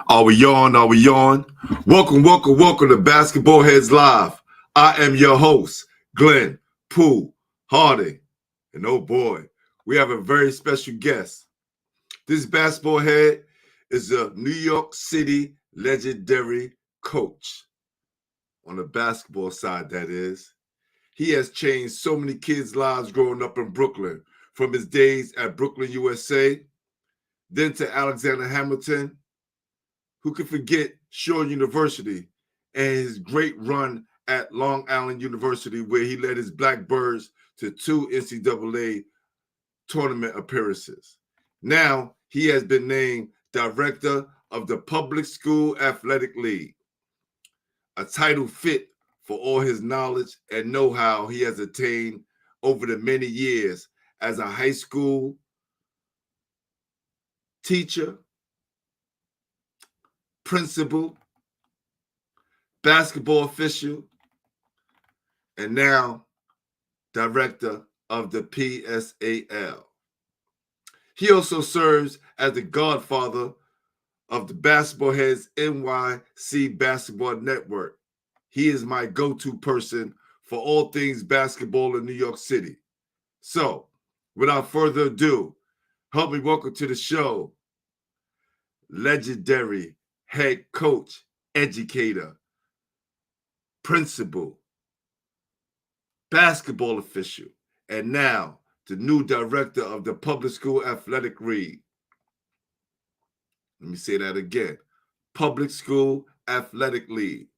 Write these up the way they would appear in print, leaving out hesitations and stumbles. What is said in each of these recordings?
Are we on? Are we on? Welcome to Basketball Heads Live. I am your host, Glenn Pooh Harding. And oh boy, we have a very special guest. This basketball head is a New York City legendary coach. On the basketball side, that is. He has changed so many kids' lives growing up in Brooklyn, from his days at Brooklyn, USA, then to Alexander Hamilton. Who could forget Shore University and his great run at Long Island University, where he led his Blackbirds to 2 NCAA tournament appearances. Now, he has been named director of the Public School Athletic League, a title fit for all his knowledge and know-how he has attained over the many years as a high school teacher, principal, basketball official, and now director of the P.S.A.L. He also serves as the godfather of the Basketball Heads NYC Basketball Network. He is my go-to person for all things basketball in New York City. So, without further ado, help me welcome to the show, legendary head coach, educator, principal, basketball official, and now the new director of the Public School Athletic League. Let me say that again. Public School Athletic League,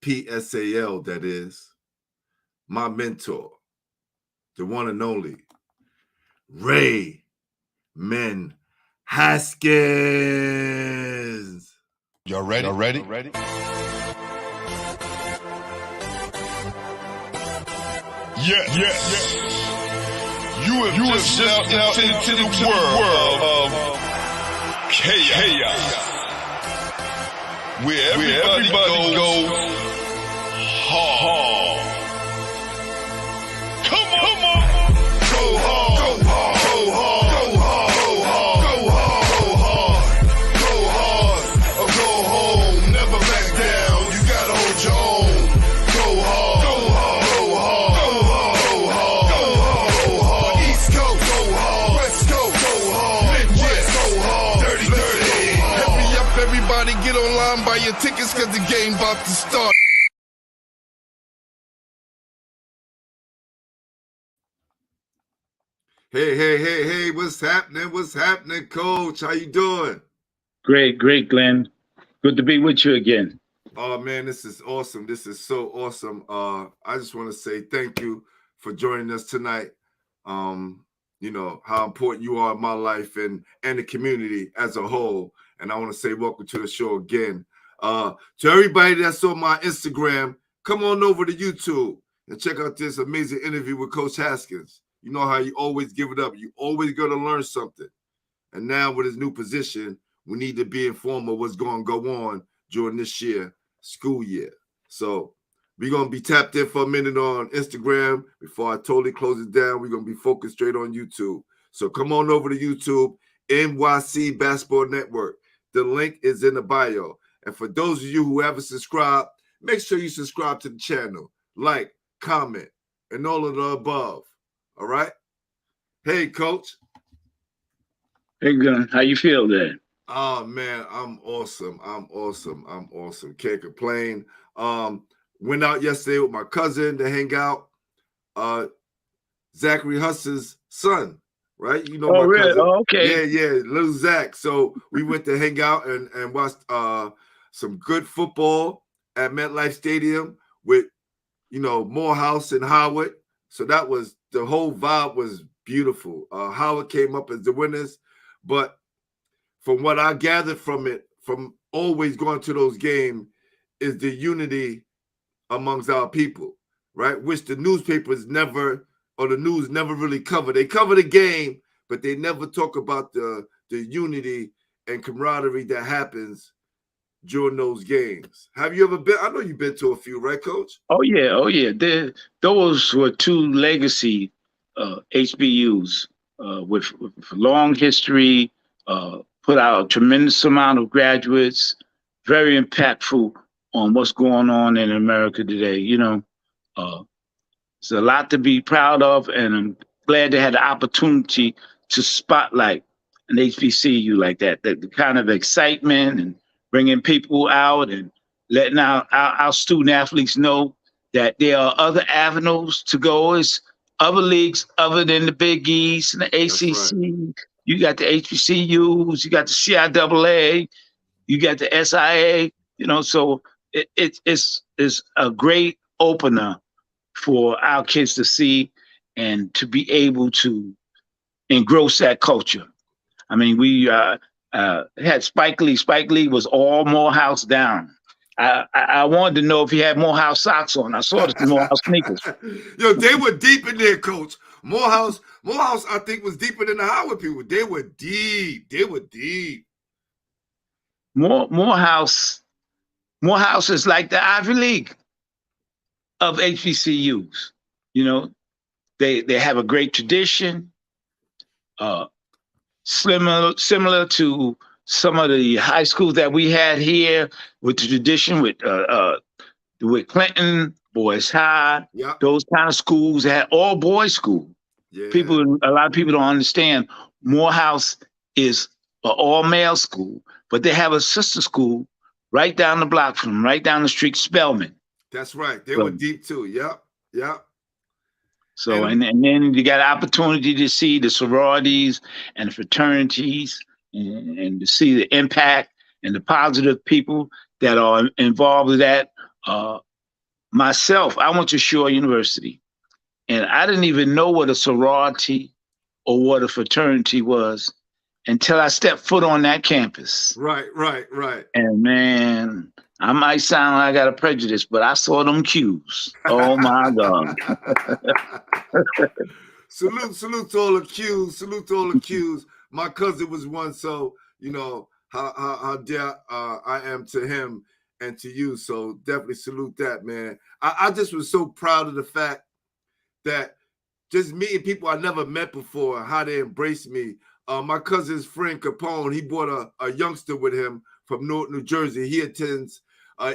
PSAL, that is. My mentor, the one and only, Raymond Haskins. Y'all ready? Y'all ready? Yeah. You have just stepped out into the world of chaos. Where everybody goes hard. Come on. Go hard. Go hard. Or go home. Never back down. You gotta hold your own. Go hard. East Coast, go hard. West Coast, go hard. Midwest, go hard. Dirty. Hurry up, everybody, get online, buy your tickets, cause the game about to start. Hey, what's happening? What's happening, Coach? How you doing? Great, Glenn. Good to be with you again. Oh, man, this is awesome. This is so awesome. I just want to say thank you for joining us tonight. You know, how important you are in my life and the community as a whole. And I want to say welcome to the show again. To everybody that saw my Instagram, come on over to YouTube and check out this amazing interview with Coach Haskins. You know how you always give it up. You always got to learn something. And now with his new position, we need to be informed of what's going to go on during this school year. So we're going to be tapped in for a minute on Instagram. Before I totally close it down, we're going to be focused straight on YouTube. So come on over to YouTube, NYC Basketball Network. The link is in the bio. And for those of you who haven't subscribed, make sure you subscribe to the channel. Like, comment, and all of the above. All right? Hey, Coach. Hey, Glenn, how you feel there? Oh, man, I'm awesome. Can't complain. Went out yesterday with my cousin to hang out. Zachary Huss's son, right? You know my really? cousin. Oh, okay. Yeah, little Zach. So we went to hang out and watched some good football at MetLife Stadium with, Morehouse and Howard. So the whole vibe was beautiful. Howard came up as the winners, but from what I gathered from it, from always going to those games, is the unity amongst our people, right? Which the newspapers never, or the news never really cover. They cover the game, but they never talk about the unity and camaraderie that happens during those games. Have you ever been? I know you've been to a few, right, Coach? Oh yeah. Those were two legacy HBUs with long history, put out a tremendous amount of graduates, very impactful on what's going on in America today. Uh, it's a lot to be proud of, and I'm glad they had the opportunity to spotlight an HBCU like that. The kind of excitement and bringing people out and letting our student athletes know that there are other avenues to go. It's other leagues other than the Big East and the ACC. Right. You got the HBCUs, you got the CIAA, you got the SIA. So it's a great opener for our kids to see and to be able to engross that culture. I mean, we had Spike Lee. Spike Lee was all Morehouse down. I wanted to know if he had Morehouse socks on. I saw the Morehouse sneakers. Yo, they were deep in there, Coach. Morehouse, I think, was deeper than the Howard people. They were deep. They were deep. Morehouse is like the Ivy League of HBCUs. They have a great tradition, similar to some of the high schools that we had here, with the tradition with Clinton, Boys High, Yep. those kind of schools that had all boys school. Yeah. A lot of people don't understand Morehouse is an all male school, but they have a sister school right down the block from them, right down the street, Spelman. That's right. They were deep too. Yep. So and then you got an opportunity to see the sororities and the fraternities and to see the impact and the positive people that are involved with that. Myself, I went to Shore University, and I didn't even know what a sorority or what a fraternity was until I stepped foot on that campus. Right. And man, I might sound like I got a prejudice, but I saw them cues. Oh my God. Salute to all the cues. Salute to all the cues. My cousin was one, so how dear I am to him and to you. So definitely salute that, man. I just was so proud of the fact that just meeting people I never met before, how they embraced me. My cousin's friend Capone, he brought a youngster with him from Newark, New Jersey. He attends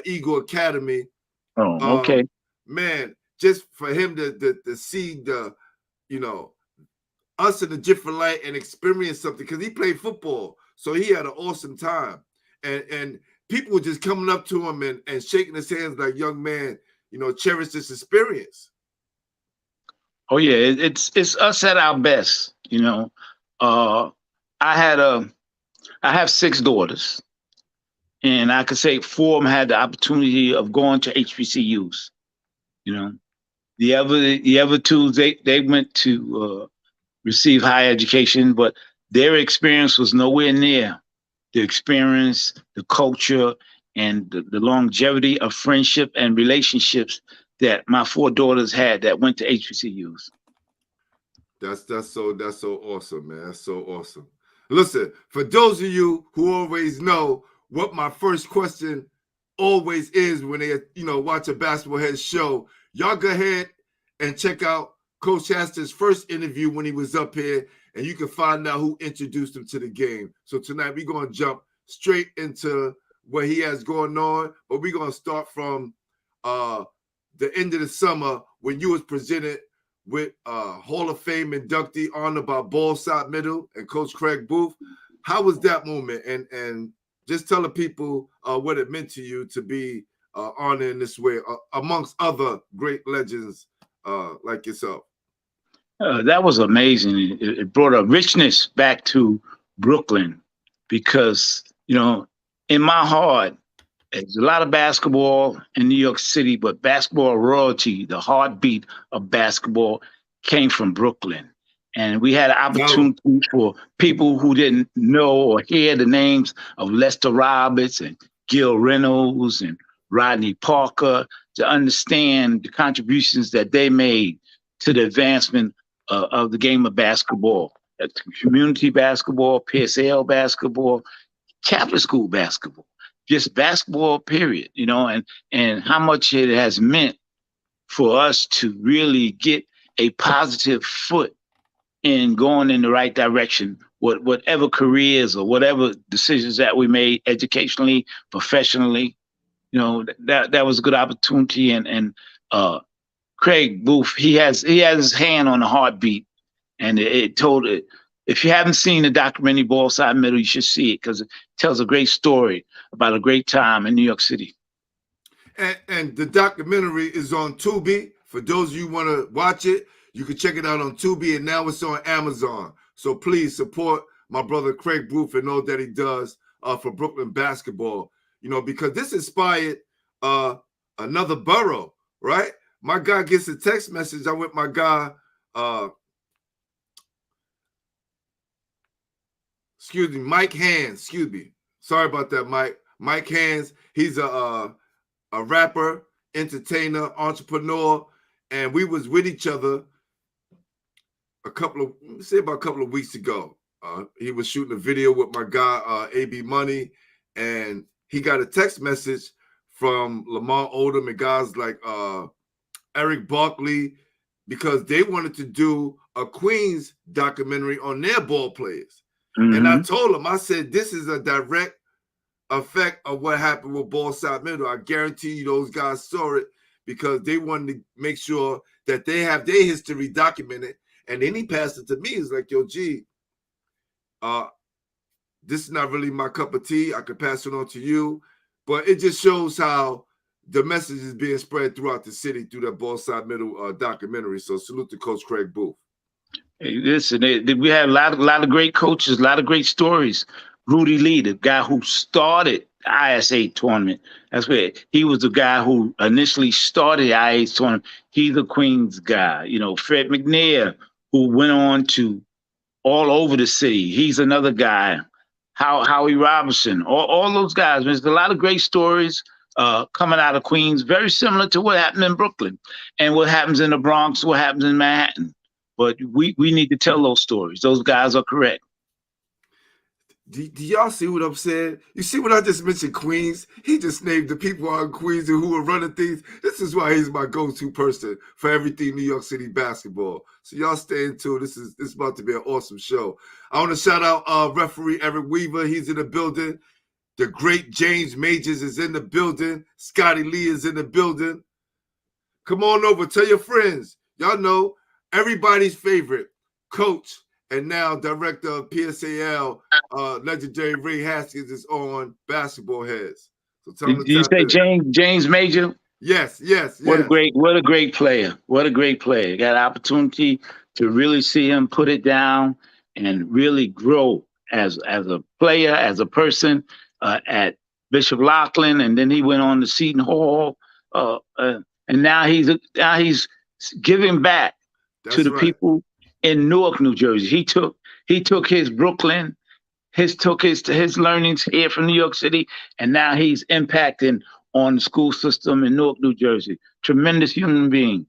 Eagle Academy. Oh, okay. Man, just for him to see us in a different light and experience something, because he played football, so he had an awesome time, and people were just coming up to him and shaking his hands like, young man, cherish this experience. Oh yeah, it's us at our best. I have 6 daughters, and I could say 4 of them had the opportunity of going to HBCUs. The other 2, they went to receive higher education, but their experience was nowhere near the experience, the culture, and the longevity of friendship and relationships that my 4 daughters had that went to HBCUs. That's so awesome, man. That's so awesome. Listen, for those of you who always know what my first question always is when they watch a Basketball Heads show, y'all go ahead and check out Coach Haskins' first interview when he was up here, and you can find out who introduced him to the game. So tonight we're going to jump straight into what he has going on, but we're going to start from the end of the summer when you was presented with Hall of Fame inductee honored by Ballside Middle and Coach Craig Booth. How was that moment? And just tell the people what it meant to you to be honored in this way amongst other great legends like yourself. That was amazing. It brought a richness back to Brooklyn because, in my heart, there's a lot of basketball in New York City, but basketball royalty, the heartbeat of basketball, came from Brooklyn. And we had an opportunity for people who didn't know or hear the names of Lester Roberts and Gil Reynolds and Rodney Parker to understand the contributions that they made to the advancement of the game of basketball. Community basketball, P.S.A.L. basketball, Catholic school basketball, just basketball, period, and how much it has meant for us to really get a positive foot in going in the right direction, whatever careers or whatever decisions that we made educationally, professionally. You know, that was a good opportunity. And Craig Booth, he has his hand on the heartbeat, and it told it. If you haven't seen the documentary Ballside Middle, you should see it because it tells a great story about a great time in New York City. And the documentary is on Tubi. For those of you who want to watch it, you can check it out on Tubi, and now it's on Amazon. So please support my brother Craig Booth and all that he does for Brooklyn basketball. You know, because this inspired another borough, right? My guy gets a text message. I'm with my guy, Mike Hands. Sorry about that, Mike. Mike Hands. He's a rapper, entertainer, entrepreneur, and we was with each other about a couple of weeks ago. He was shooting a video with my guy, AB Money, and he got a text message from Lamar Odom and guys like Eric Barkley, because they wanted to do a Queens documentary on their ball players. Mm-hmm. And I told him, I said, this is a direct effect of what happened with Ballside Middle. I guarantee you those guys saw it because they wanted to make sure that they have their history documented. And then he passed it to me. He's like, yo, G, this is not really my cup of tea. I could pass it on to you. But it just shows how the message is being spread throughout the city through that Ballside Middle documentary. So salute to Coach Craig Booth. Hey, listen, we had a lot of great coaches, a lot of great stories. Rudy Lee, the guy who started the ISA tournament. That's where he was the guy who initially started the ISA tournament. He's a Queens guy. You know, Fred McNair, who went on to all over the city. He's another guy. Howie Robinson, all those guys. There's a lot of great stories coming out of Queens, very similar to what happened in Brooklyn and what happens in the Bronx, what happens in Manhattan. But we need to tell those stories. Those guys are correct. Do y'all see what I'm saying? You see what I just mentioned, Queens? He just named the people out in Queens and who were running things. This is why he's my go-to person for everything New York City basketball. So y'all stay tuned. This is about to be an awesome show. I want to shout out referee Eric Weaver. He's in the building. The great James Majors is in the building. Scotty Lee is in the building. Come on over. Tell your friends. Y'all know everybody's favorite coach and now director of P.S.A.L, legendary Ray Haskins is on Basketball Heads. So tell Did you say James Major? Yes. What a great player. What a great player. Got an opportunity to really see him put it down and really grow as a player, as a person at Bishop Loughlin, and then he went on to Seton Hall, and now he's giving back to the people in Newark, New Jersey. He took his Brooklyn, took his learnings here from New York City, and now he's impacting on the school system in Newark, New Jersey. Tremendous human being.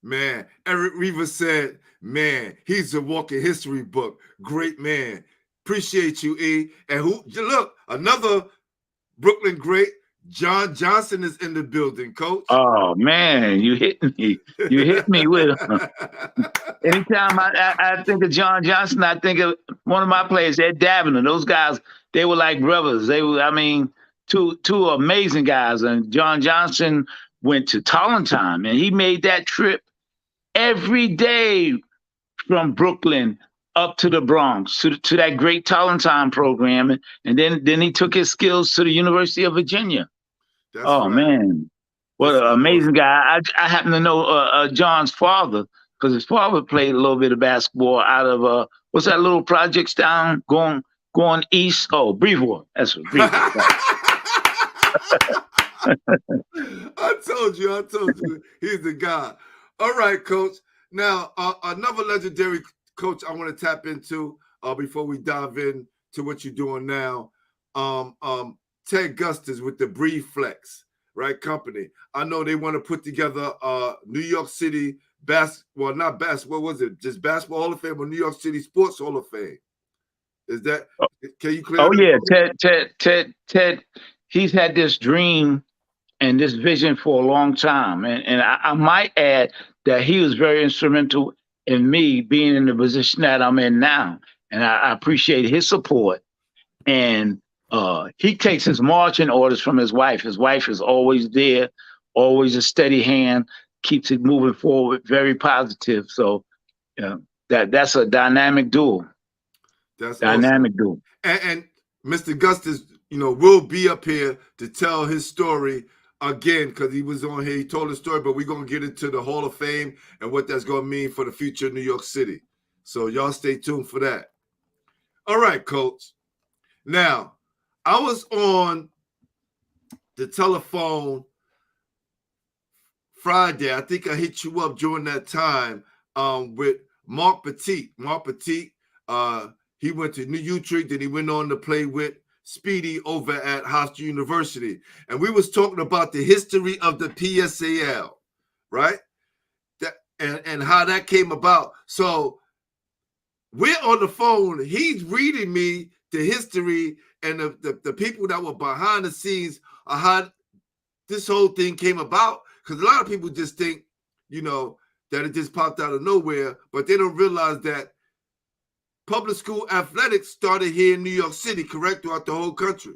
Man, Eric Weaver said, man, he's a walking history book. Great man. Appreciate you, E. And look, another Brooklyn great, John Johnson is in the building, Coach. Oh, man, you hit me. You hit me with anytime I think of John Johnson, I think of one of my players, Ed Davenant. Those guys, they were like brothers. They were, two amazing guys. And John Johnson went to Tollentine, and he made that trip every day from Brooklyn up to the Bronx, to that great Tollentine program. And then he took his skills to the University of Virginia. That's right. Man, what an amazing guy. I happen to know John's father because his father played a little bit of basketball out of, what's that little projects down going east? Oh, Brevoort. That's what Brevoort. I told you, he's the guy. All right, Coach. Now, another legendary coach I want to tap into before we dive in to what you're doing now. Ted Gustis with the Breathe Flex, right, company. I know they want to put together New York City not basketball, what was it? Just Basketball Hall of Fame or New York City Sports Hall of Fame? Is that, can you clear? Oh, yeah, Ted, he's had this dream and this vision for a long time. And I might add that he was very instrumental in me being in the position that I'm in now. And I appreciate his support. And he takes his marching orders from his wife. His wife is always there, always a steady hand, keeps it moving forward, very positive. So that's a dynamic duo. That's Dynamic awesome. duo. And Mr. Gustus, will be up here to tell his story again, because he was on here. He told his story, but we're going to get into the Hall of Fame and what that's going to mean for the future of New York City. So y'all stay tuned for that. All right, Coach. Now, I was on the telephone Friday. I think I hit you up during that time with Mark Petit. Mark Petit, he went to New Utrecht, then he went on to play with Speedy over at Hofstra University. And we was talking about the history of the PSAL, right? And how that came about. So we're on the phone. He's reading me the history and the people that were behind the scenes of how this whole thing came about. Because a lot of people just think, that it just popped out of nowhere, but they don't realize that public school athletics started here in New York City, correct? Throughout the whole country.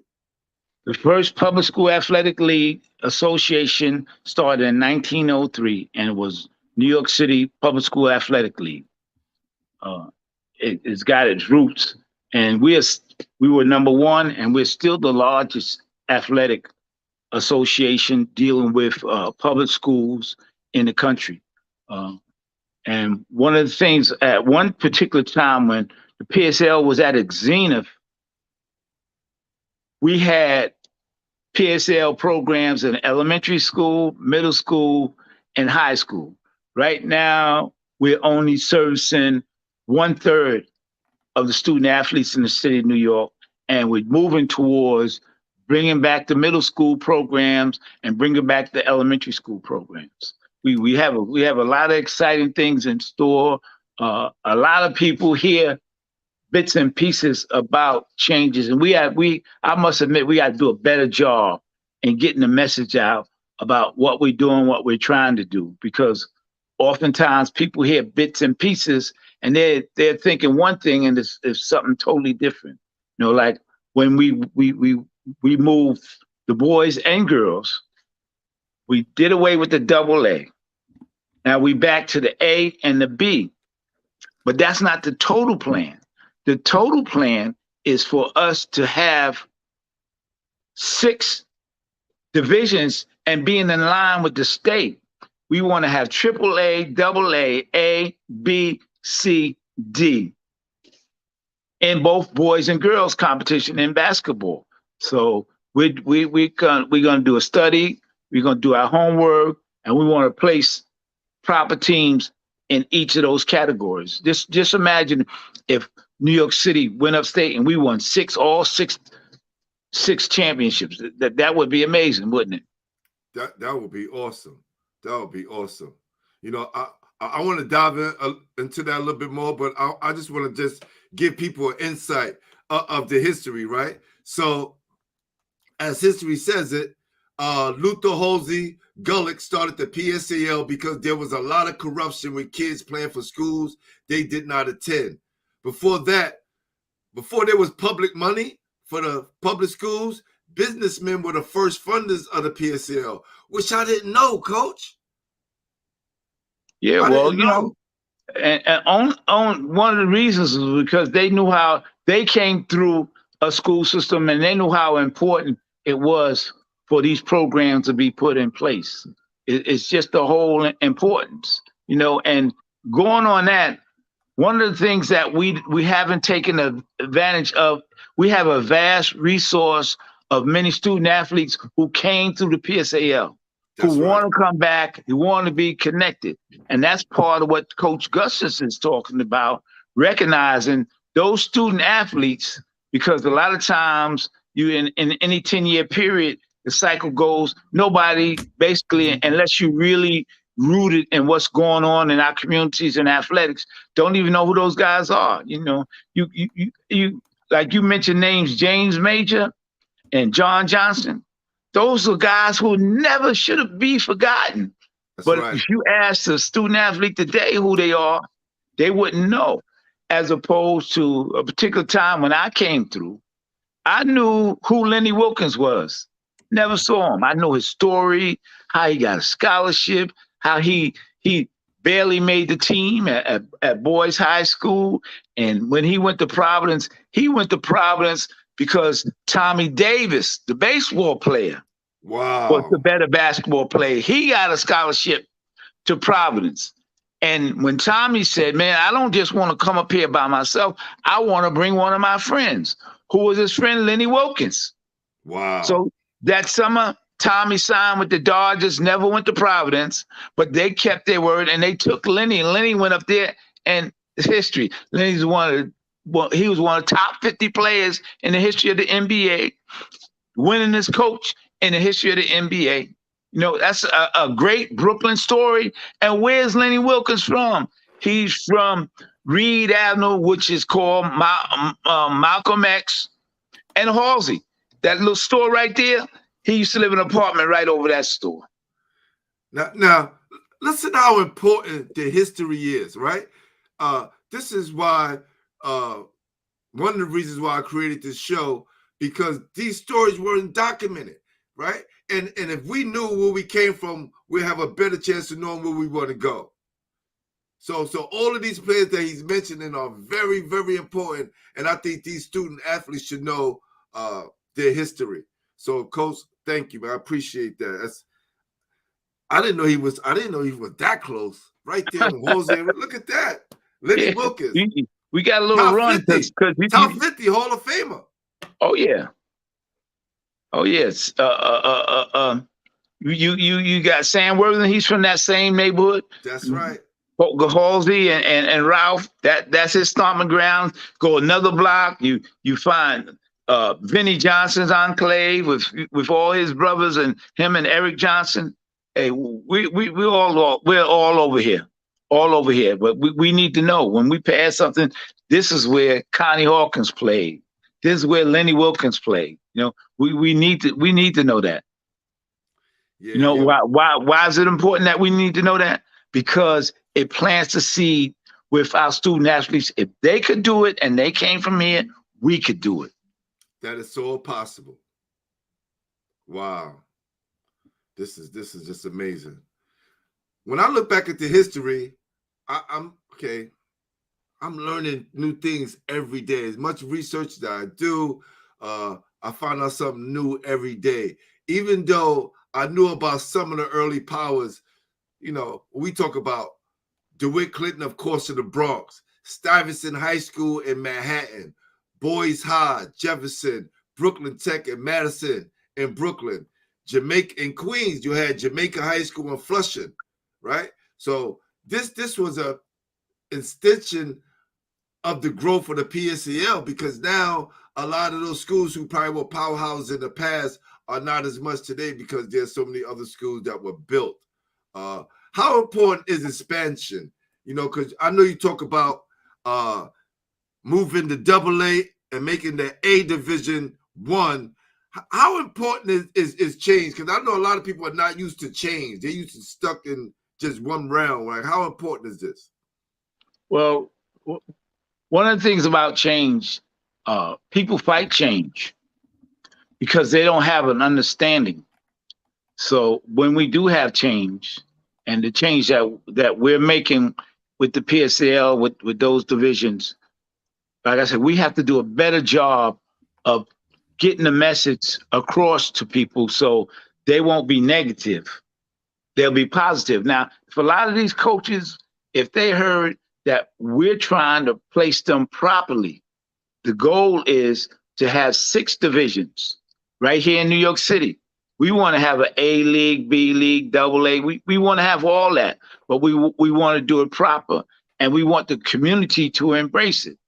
The first public school athletic league association started in 1903, and it was New York City Public School Athletic League. It's got its roots, and we were number one, and we're still the largest athletic association dealing with public schools in the country. And one of the things at one particular time when the P.S.A.L was at its zenith, we had P.S.A.L programs in elementary school, middle school, and high school. Right now, we're only servicing 1/3 of the student athletes in the city of New York, and we're moving towards bringing back the middle school programs and bringing back the elementary school programs. We have a lot of exciting things in store. A lot of people hear bits and pieces about changes, and I must admit, we got to do a better job in getting the message out about what we're doing, what we're trying to do, because oftentimes people hear bits and pieces and they're thinking one thing and it's something totally different. Like when we moved the boys and girls, we did away with the AA. Now we back to the A and the B, but that's not the total plan. The total plan is for us to have 6 divisions and being in line with the state. We want to have AAA, AA, A, B, C, D in both boys and girls competition in basketball. So we're gonna do a study. We're gonna do our homework, and we want to place proper teams in each of those categories. Just imagine if New York City went upstate and we won all six championships. That would be amazing, wouldn't it? That would be awesome. That would be awesome. I want to dive into that a little bit more, but I just want to just give people an insight of the history, right? So, as history says it, Luther Halsey Gulick started the P.S.A.L because there was a lot of corruption with kids playing for schools they did not attend. Before there was public money for the public schools, businessmen were the first funders of the P.S.A.L, which I didn't know, Coach. Yeah, well, and on one of the reasons is because they knew how they came through a school system and they knew how important it was for these programs to be put in place. It's just the whole importance, and going on that, one of the things that we haven't taken advantage of, we have a vast resource of many student athletes who came through the P.S.A.L, who want to come back, who want to be connected. And that's part of what Coach Gustus is talking about, recognizing those student athletes, because a lot of times you in any 10-year period, the cycle goes, nobody basically, unless you really rooted in what's going on in our communities and athletics, don't even know who those guys are. You like you mentioned names, James Major and John Johnson. Those are guys who never should be forgotten. But if you ask a student athlete today who they are, They wouldn't know. As opposed to a particular time when I came through, I knew who Lenny Wilkins was. Never saw him. I know his story, how he got a scholarship, how he barely made the team at boys high school. And when he went to Providence because Tommy Davis, the baseball player, was the Wow. better basketball player. He got a scholarship to Providence. And when Tommy said, man, I don't just want to come up here by myself. I want to bring one of my friends. Who was his friend? Lenny Wilkins. Wow. So that summer, Tommy signed with the Dodgers, never went to Providence, but they kept their word and they took Lenny. And Lenny went up there, and it's history. Lenny's he was one of the top 50 players in the history of the NBA, winningest coach in the history of the NBA. You know, that's a great Brooklyn story. And where's Lenny Wilkins from? He's from Reed Avenue, which is called Malcolm X and Halsey. That little store right there, he used to live in an apartment right over that store. Now, listen how important the history is, right? This is why, one of the reasons why I created this show, because these stories weren't documented, right? And if we knew where we came from, we have a better chance of knowing where we want to go. So all of these players that he's mentioning are very, very important. And I think these student athletes should know their history. So, Coach, thank you, man. I appreciate that. I didn't know he was that close. Right there on Jose. Look at that. Lenny Wilkins. We got a little top run 50, top 50 Hall of Famer. Oh yeah. Oh yes. You got Sam Worthington. He's from that same neighborhood. That's right. Halsey and Ralph. That's his stomping ground. Go another block. You find Vinnie Johnson's enclave with all his brothers and him and Eric Johnson. Hey, we're all over here. All over here. But we need to know when we pass something, this is where Connie Hawkins played. This is where Lenny Wilkins played. You know, we need to know that. Yeah, you know, why is it important that we need to know that? Because it plants the seed with our student athletes. If they could do it and they came from here, we could do it. That is so possible. Wow. This is just amazing. When I look back at the history, I'm learning new things every day. As much research that I do, I find out something new every day. Even though I knew about some of the early powers, you know, we talk about DeWitt Clinton, of course, in the Bronx, Stuyvesant High School in Manhattan, Boys High, Jefferson, Brooklyn Tech and Madison in Brooklyn, Jamaica in Queens. You had Jamaica High School in Flushing, right? So this was a extension of the growth of the PSAL, because now a lot of those schools who probably were powerhouses in the past are not as much today because there's so many other schools that were built. How important is expansion? You know, because I know you talk about moving the AA and making the A Division I. How important is change? Because I know a lot of people are not used to change. They're used to stuck in just one round. Like, how important is this? Well, one of the things about change, people fight change because they don't have an understanding. So when we do have change, and the change that we're making with the PSAL, with those divisions, like I said, we have to do a better job of getting the message across to people so they won't be negative. They'll be positive. Now, for a lot of these coaches, if they heard that we're trying to place them properly, the goal is to have 6 divisions right here in New York City. We want to have an A League, B League, AA. We want to have all that, but we want to do it proper, and we want the community to embrace it.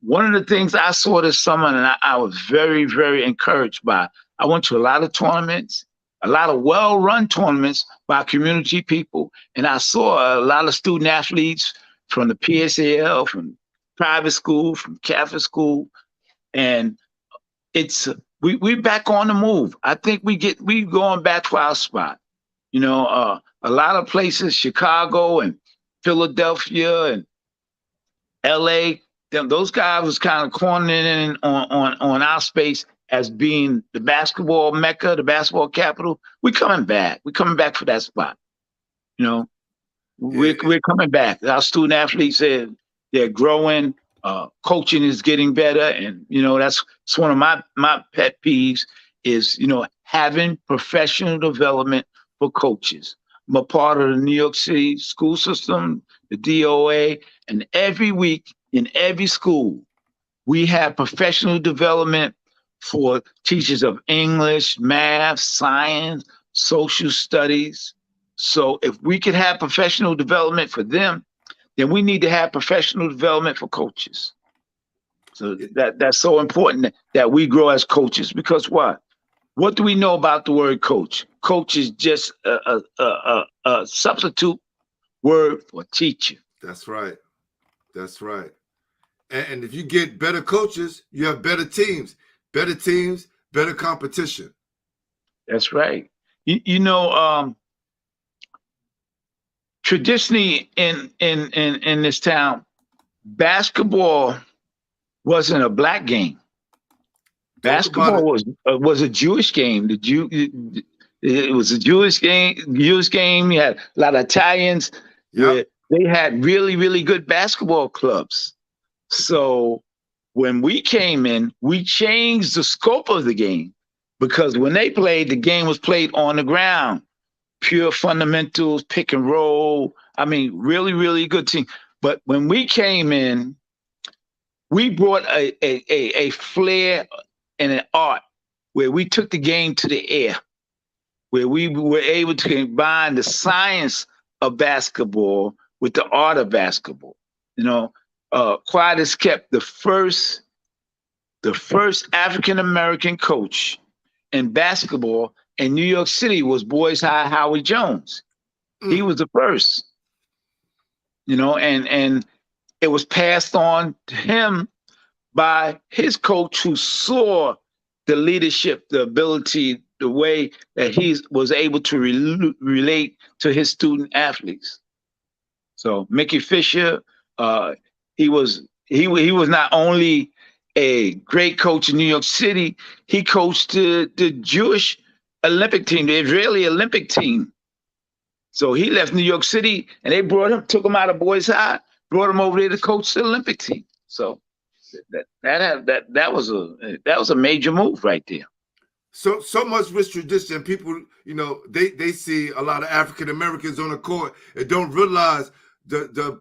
One of the things I saw this summer, and I was very, very encouraged by, I went to a lot of tournaments, a lot of well-run tournaments by community people, and I saw a lot of student athletes from the P.S.A.L, from private school, from Catholic school, and we're back on the move. I think we going back to our spot. You know, a lot of places, Chicago and Philadelphia and LA, those guys was kind of cornering in on our space as being the basketball mecca, the basketball capital. We're coming back. We're coming back for that spot. You know, Yeah. we're coming back. Our student athletes said they're growing. Coaching is getting better, and that's one of my pet peeves is having professional development for coaches. I'm a part of the New York City school system, the DOA, and every week in every school we have professional development for teachers of English, math, science, social studies. So if we could have professional development for them, then we need to have professional development for coaches. So that's so important that we grow as coaches, because what? What do we know about the word coach? Coach is just a substitute word for teacher. That's right. That's right. And if you get better coaches, you have better teams, better competition. That's right. Traditionally in this town, basketball wasn't a black game. Basketball was a Jewish game. It was a Jewish game. You had a lot of Italians. Yep. They had really, really good basketball clubs. So when we came in, we changed the scope of the game, because when they played, the game was played on the ground. Pure fundamentals, pick and roll. I mean, really, really good team. But when we came in, we brought a flair and an art where we took the game to the air, where we were able to combine the science of basketball with the art of basketball. Quiet as kept, the first African-American coach in basketball in New York City was Boys High Howard Jones. He was the first, and it was passed on to him by his coach, who saw the leadership, the ability, the way that he was able to relate to his student athletes. So Mickey Fisher, he was not only a great coach in New York City, he coached the Jewish Olympic team, the Israeli Olympic team. So he left New York City, and they took him out of Boys High, brought him over there to coach the Olympic team. So that was a major move right there. So much rich tradition. People, they see a lot of African Americans on the court and don't realize the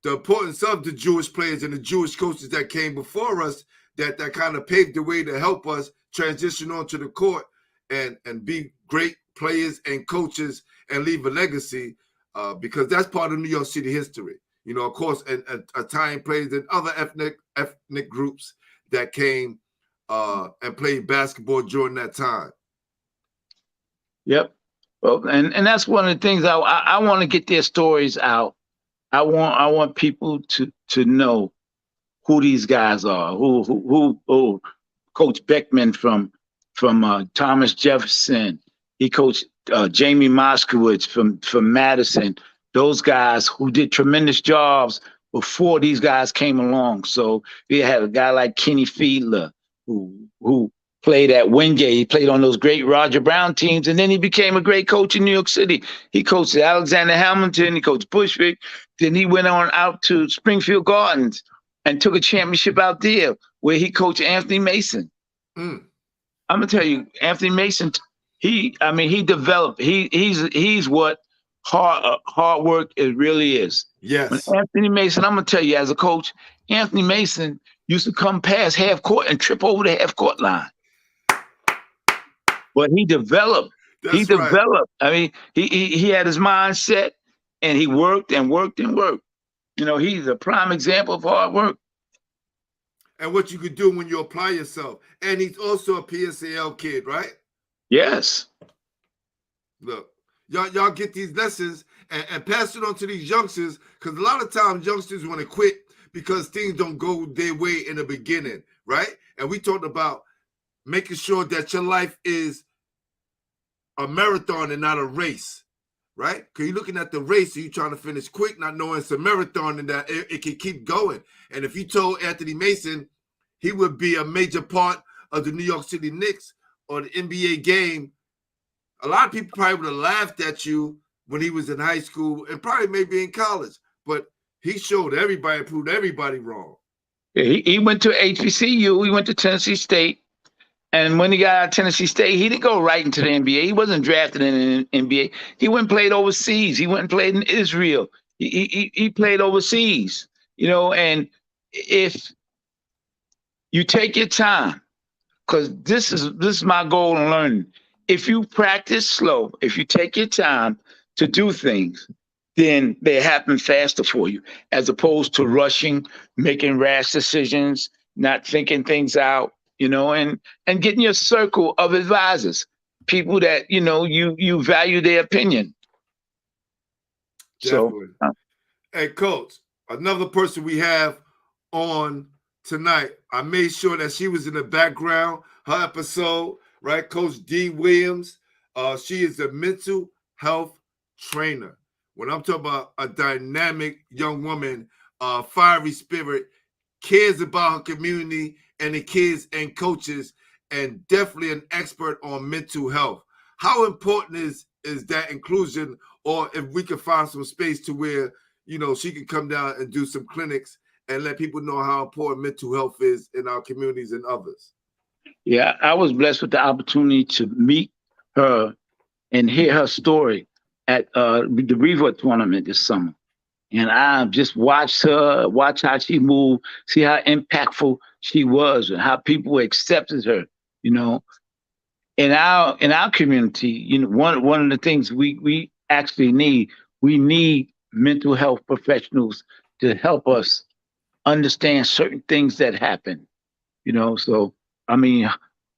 importance of the Jewish players and the Jewish coaches that came before us, that kind of paved the way to help us transition onto the court and be great players and coaches and leave a legacy, because that's part of New York City history. Of course, and Italian players and other ethnic groups that came and played basketball during that time. Yep. Well, and that's one of the things I want to get their stories out. I want people to know who these guys are. Who Coach Beckman from Thomas Jefferson. He coached Jamie Moskowitz from Madison. Those guys who did tremendous jobs before these guys came along. So we had a guy like Kenny Fiedler who played at Wingate. He played on those great Roger Brown teams, and then he became a great coach in New York City. He coached at Alexander Hamilton. He coached Bushwick. Then he went on out to Springfield Gardens and took a championship out there, where he coached Anthony Mason. I'm gonna tell you, Anthony Mason. He developed. He's what hard work it really is. Yes. When Anthony Mason, I'm gonna tell you, as a coach, Anthony Mason used to come past half court and trip over the half court line. But he developed. He developed. I mean, he had his mindset, and he worked and worked and worked. He's a prime example of hard work. And what you could do when you apply yourself. And he's also a P.S.A.L kid, right? Yes. Look, y'all get these lessons and pass it on to these youngsters, because a lot of times youngsters want to quit because things don't go their way in the beginning, right? And we talked about making sure that your life is a marathon and not a race. right? Because you're looking at the race, so you're trying to finish quick, not knowing it's a marathon and that it can keep going. And if you told Anthony Mason he would be a major part of the New York City Knicks or the NBA game, a lot of people probably would have laughed at you when he was in high school and probably maybe in college. But he showed everybody, proved everybody wrong. He went to HBCU. He went to Tennessee State. And when he got out of Tennessee State, he didn't go right into the NBA. He wasn't drafted in the NBA. He went and played overseas. He went and played in Israel. He played overseas, and if you take your time, because this is my goal in learning. If you practice slow, if you take your time to do things, then they happen faster for you, as opposed to rushing, making rash decisions, not thinking things out, and getting your circle of advisors, people that you value their opinion. Definitely. So, hey, Coach, another person we have on tonight, I made sure that she was in the background, her episode, right? Coach D. Williams. She is a mental health trainer. When I'm talking about a dynamic young woman, fiery spirit, cares about her community and the kids and coaches, and definitely an expert on mental health. How important is that inclusion, or if we can find some space to where, she can come down and do some clinics and let people know how important mental health is in our communities and others? Yeah, I was blessed with the opportunity to meet her and hear her story at the Riva tournament this summer. And I just watched her, watch how she moved, see how impactful she was, and how people accepted her. In our community, one of the things we actually need, we need mental health professionals to help us understand certain things that happen. So I mean,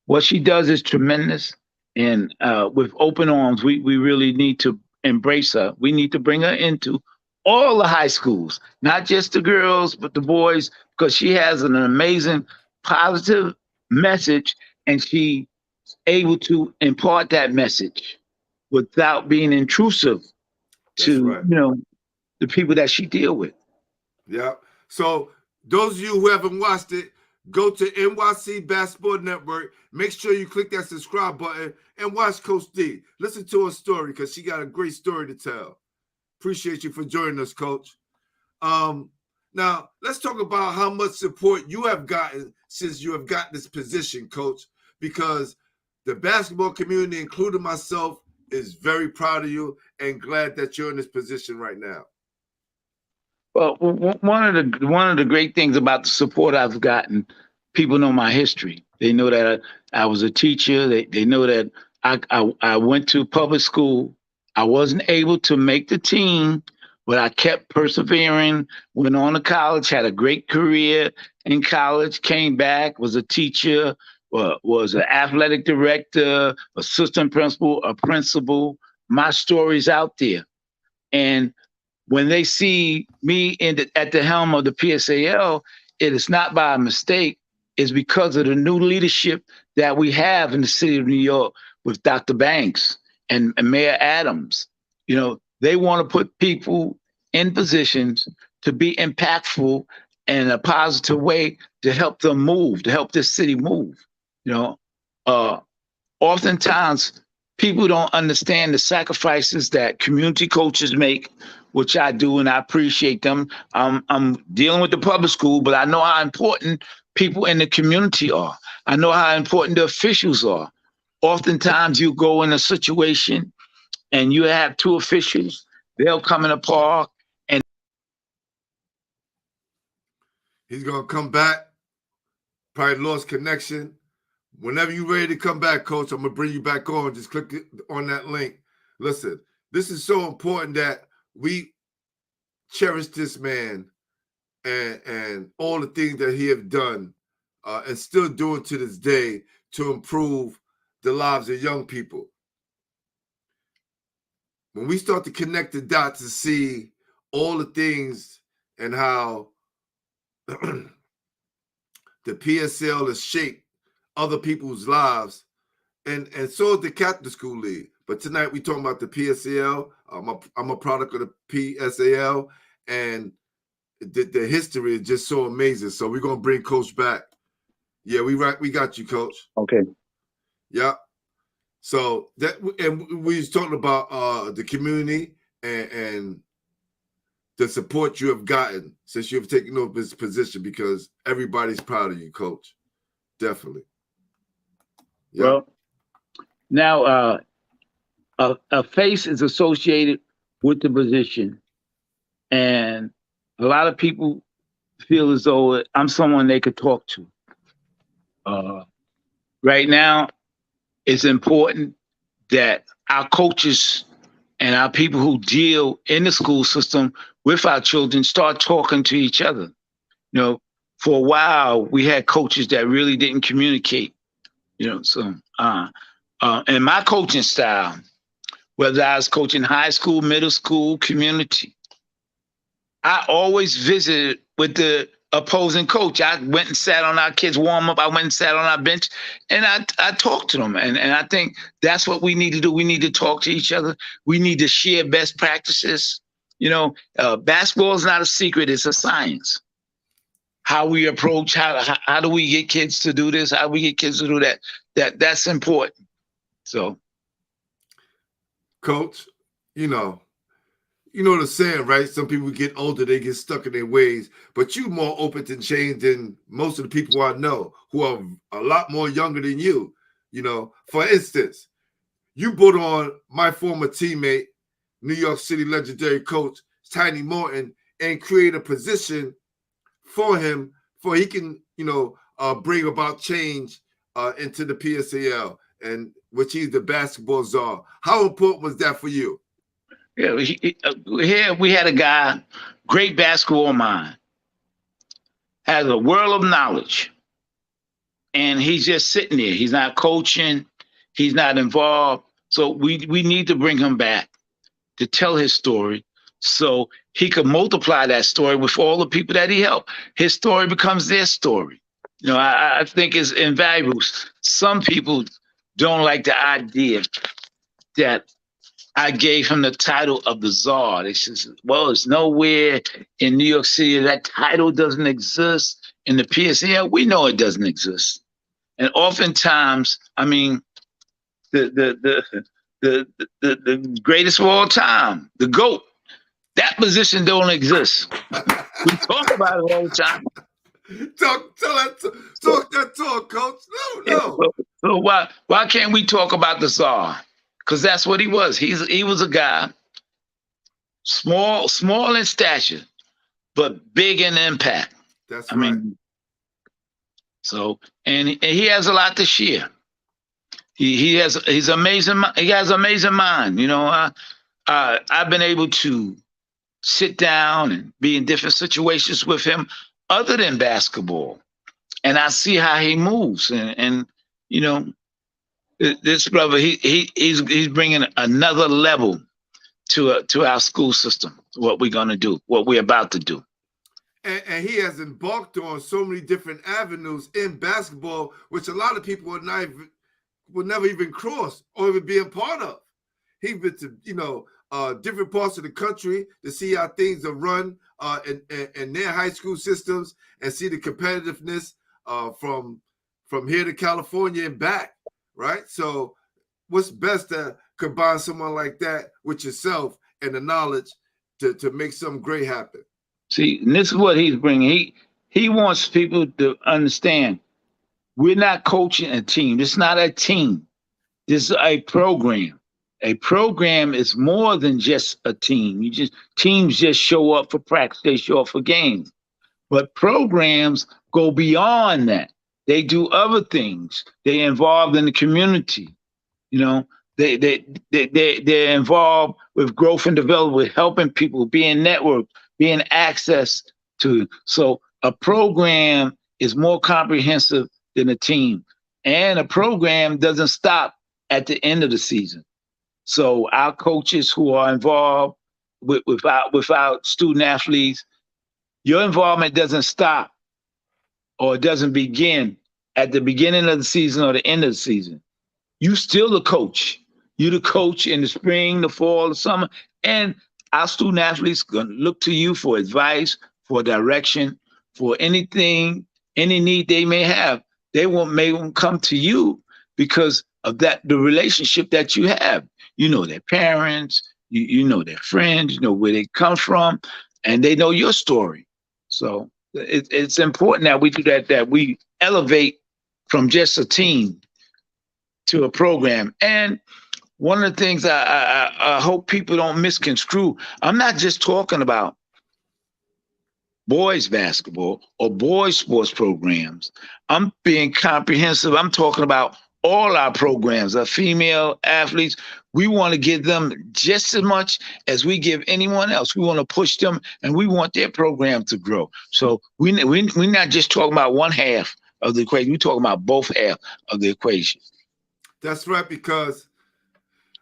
what she does is tremendous, and with open arms, we really need to embrace her. We need to bring her into all the high schools, not just the girls, but the boys, because she has an amazing positive message, and she's able to impart that message without being intrusive to right. the people that she deal with. Yeah. So those of you who haven't watched it, go to NYC Basketball Network. Make sure you click that subscribe button and watch Coach D. Listen to her story, because she got a great story to tell. Appreciate you for joining us, Coach. Now, let's talk about how much support you have gotten since you have gotten this position, Coach, because the basketball community, including myself, is very proud of you and glad that you're in this position right now. Well, one of the great things about the support I've gotten, people know my history. They know that I was a teacher. They know that I went to public school. I wasn't able to make the team, but I kept persevering, went on to college, had a great career in college, came back, was a teacher, was an athletic director, assistant principal, a principal. My story's out there. And when they see me at the helm of the PSAL, it is not by mistake. It's because of the new leadership that we have in the city of New York with Dr. Banks and Mayor Adams. They want to put people in positions to be impactful in a positive way to help them move, to help this city move. Oftentimes people don't understand the sacrifices that community coaches make, which I do, and I appreciate them. I'm dealing with the public school, but I know how important people in the community are. I know how important the officials are. Oftentimes you go in a situation and you have two officials, they'll come in a park and he's going to come back, probably lost connection. Whenever you're ready to come back, Coach, I'm going to bring you back on. Just click on that link. Listen, this is so important that we cherish this man and all the things that he have done and still doing to this day to improve the lives of young people. When we start to connect the dots to see all the things and how the PSAL has shaped other people's lives, and so is the Catholic School League. But tonight we talking about the PSAL. I'm a product of the P.S.A.L, and the history is just so amazing. So we're gonna bring Coach back. Yeah, we got you, Coach. Okay. Yeah. So that, and we was talking about the community and the support you have gotten since you have taken over this position, because everybody's proud of you, Coach. Definitely. Yeah. Well, now a face is associated with the position, and a lot of people feel as though I'm someone they could talk to. Right now, it's important that our coaches and our people who deal in the school system with our children start talking to each other. You know, for a while, we had coaches that really didn't communicate, you know, so and my coaching style, whether I was coaching high school, middle school, community, I always visited with the opposing coach. I went and sat on our kids' warm up. I went and sat on our bench, and I talked to them. And I think that's what we need to do. We need to talk to each other. We need to share best practices. You know, basketball is not a secret. It's a science. How we approach, how do we get kids to do this? How do we get kids to do that? That's important. So, Coach, you know the saying, right? Some people get older, they get stuck in their ways, but you more open to change than most of the people I know who are a lot more younger than you. You know, for instance, you brought on my former teammate, New York City legendary coach, Tiny Morton, and create a position for him for he can, bring about change into the PSAL, and which he's the basketball czar. How important was that for you? Yeah, here we had a guy, great basketball mind, has a world of knowledge, and he's just sitting there. He's not coaching. He's not involved. So we need to bring him back to tell his story so he could multiply that story with all the people that he helped. His story becomes their story. You know, I think it's invaluable. Some people don't like the idea that I gave him the title of the czar. They said, well, it's nowhere in New York City that title doesn't exist. In the PSAL, we know it doesn't exist. And oftentimes, I mean, the greatest of all time, the GOAT, that position don't exist. We talk about it all the time. Talk that talk, Coach. No. So why can't we talk about the czar? Because that's what he was. He was a guy, small in stature, but big in impact. That's right. I mean, so and he has a lot to share. He's amazing. He has amazing mind. You know, I've been able to sit down and be in different situations with him other than basketball, and I see how he moves. And you know, this brother, he's bringing another level to our school system. What we're gonna do, what we're about to do. And he has embarked on so many different avenues in basketball, which a lot of people will never even cross or even be a part of. He's been to different parts of the country to see how things are run in their high school systems, and see the competitiveness from here to California and back, right? So what's best to combine someone like that with yourself and the knowledge to make something great happen? See, and this is what he's bringing. He wants people to understand we're not coaching a team. It's not a team. This is a program. A program is more than just a team. Teams just show up for practice, they show up for games. But programs go beyond that. They do other things. They're involved in the community. You know, they're involved with growth and development, with helping people, being networked, being access to. So a program is more comprehensive than a team. And a program doesn't stop at the end of the season. So our coaches who are involved with our student athletes, your involvement doesn't stop or it doesn't begin at the beginning of the season or the end of the season. you still the coach. You the coach in the spring, the fall, the summer, and our student athletes gonna look to you for advice, for direction, for anything, any need they may have. They won't come to you because of that, the relationship that you have. You know their parents, you know their friends, you know where they come from, and they know your story. So it's important that we do that, that we elevate from just a team to a program. And one of the things I hope people don't misconstrue, I'm not just talking about boys basketball or boys sports programs. I'm being comprehensive. I'm talking about all our programs, our female athletes. We want to give them just as much as we give anyone else. We want to push them, and we want their program to grow. So we're not just talking about one half of the equation. We're talking about both halves of the equation. That's right, because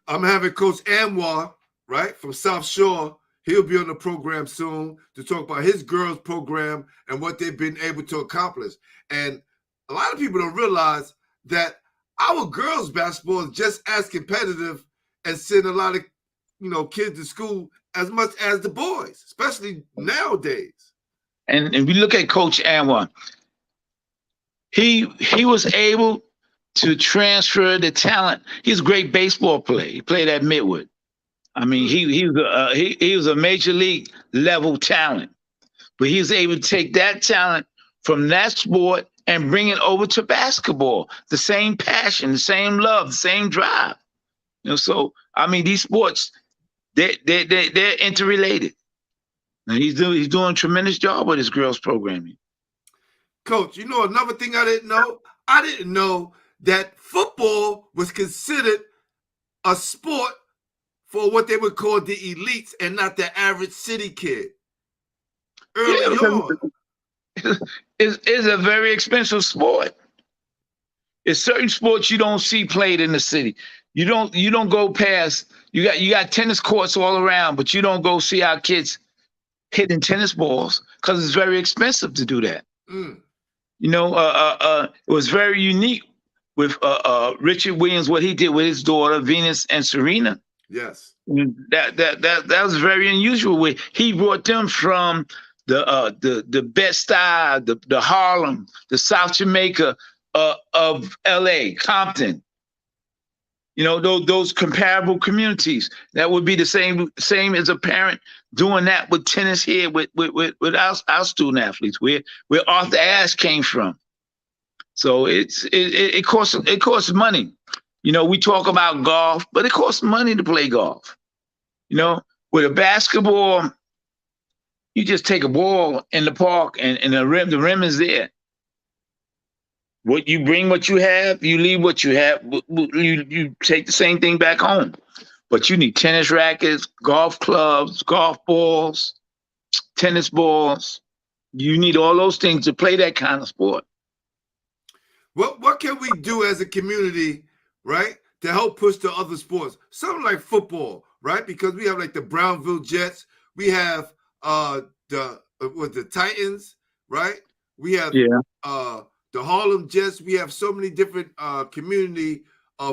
I'm having Coach Anwar, right, from South Shore. He'll be on the program soon to talk about his girls program and what they've been able to accomplish. And a lot of people don't realize that our girls basketball is just as competitive and send a lot of, kids to school as much as the boys, especially nowadays. And we look at Coach Anwar. He was able to transfer the talent. He's a great baseball player. He played at Midwood. I mean, he was a major league level talent, but he was able to take that talent from that sport and bring it over to basketball. The same passion, the same love, the same drive. So I mean, these sports, they're interrelated. And he's doing a tremendous job with his girls programming. Coach, another thing I didn't know? I didn't know that football was considered a sport for what they would call the elites and not the average city kid. Early on. It's a very expensive sport. It's certain sports you don't see played in the city. You don't go past, you got tennis courts all around, but you don't go see our kids hitting tennis balls because it's very expensive to do that. It was very unique with Richard Williams, what he did with his daughter Venus and Serena. Yes, that was very unusual. Where he brought them from the Bedford-Stuyvesant, the Harlem, the South Jamaica of L.A., Compton. Those comparable communities. That would be the same as a parent doing that with tennis here with our student athletes, where Arthur Ashe came from. So it costs money. We talk about golf, but it costs money to play golf. With a basketball, you just take a ball in the park and the rim is there. What you bring, what you have, you leave what you have. You take the same thing back home. But you need tennis rackets, golf clubs, golf balls, tennis balls. You need all those things to play that kind of sport. What can we do as a community, right, to help push the other sports? Something like football, right? Because we have like the Brownville Jets. We have the Titans, right? We have the Harlem Jets. We have so many different community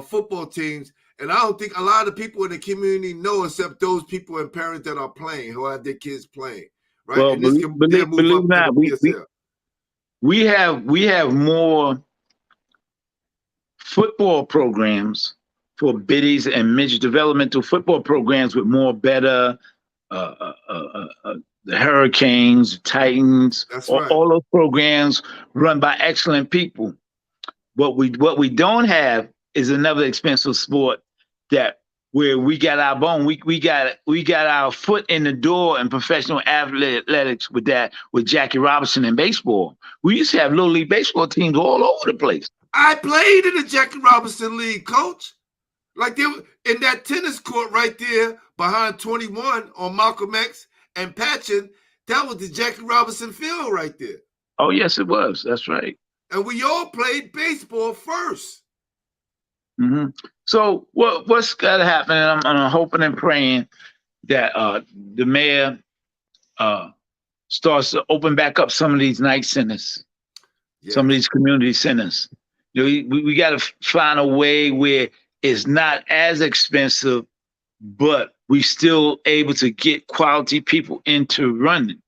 football teams. And I don't think a lot of people in the community know, except those people and parents that are playing, who have their kids playing, right? Well, and this believe not, we have more football programs for biddies and midget developmental football programs with better the Hurricanes, Titans, all those programs run by excellent people. What we don't have is another expensive sport where we got our bone. We got our foot in the door in professional athletics with Jackie Robinson in baseball. We used to have little league baseball teams all over the place. I played in the Jackie Robinson League, Coach. Like they were in that tennis court right there behind 21 on Malcolm X and Patchen. That was the Jackie Robinson field right there. Oh, yes, it was. That's right. And we all played baseball first. Mm-hmm. So what's got to happen? And I'm hoping and praying that the mayor starts to open back up some of these night centers, some of these community centers. You know, we got to find a way where it's not as expensive, but we still able to get quality people into running.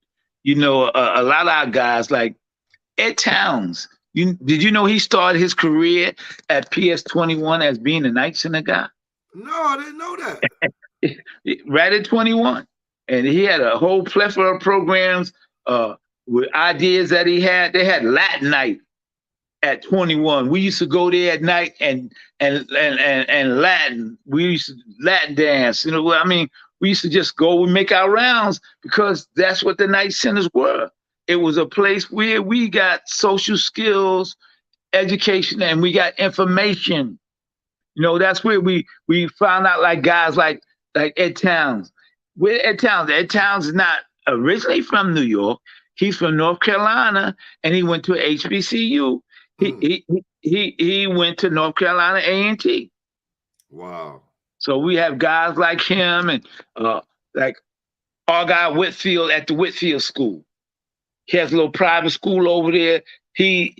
You know, a lot of our guys like Ed Towns. Did you know he started his career at PS 21 as being a night center guy? No, I didn't know that. Right at 21. And he had a whole plethora of programs with ideas that he had. They had Latin night at 21. We used to go there at night and Latin. We used to Latin dance. You know, I mean, we used to just go and make our rounds because that's what the night centers were. It was a place where we got social skills, education, and we got information. You know, that's where we found out like guys like Ed Towns. Where Ed Towns? Ed Towns is not originally from New York. He's from North Carolina, and he went to HBCU. He went to North Carolina A&T. Wow. So we have guys like him and like our guy Whitfield at the Whitfield School. He has a little private school over there. He's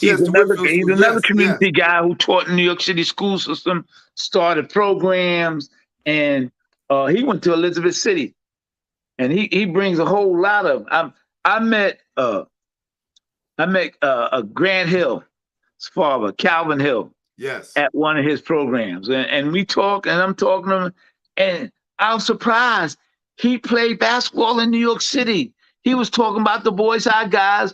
another community guy who taught in New York City school system, started programs, and he went to Elizabeth City, and he brings a whole lot of. I met Grant Hill's father, Calvin Hill, yes, at one of his programs, and we talk, and I'm talking to him, and I was surprised he played basketball in New York City. He was talking about the Boys High guys.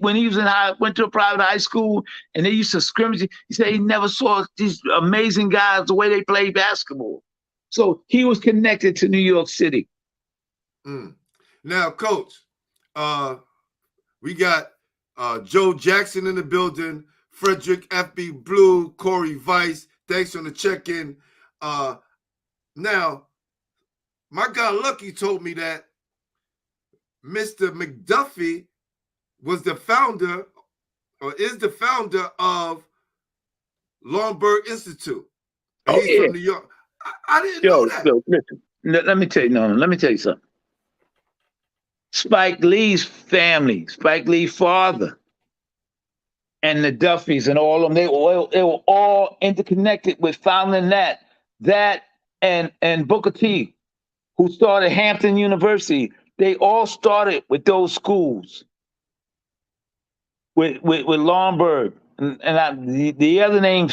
When he was went to a private high school, and they used to scrimmage. He said he never saw these amazing guys the way they played basketball. So he was connected to New York City. Now, Coach, we got Joe Jackson in the building, Frederick FB Blue, Corey Vice. Thanks on the check-in. Now, my guy Lucky told me that Mr. McDuffie was the founder, or is the founder of Longberg Institute. He's from New York. I didn't know that. Listen, let me tell you. Let me tell you something. Spike Lee's family, Spike Lee's father, and the Duffys and all of them, they were all interconnected with founding that and Booker T, who started Hampton University. They all started with those schools, with Longberg, and the other name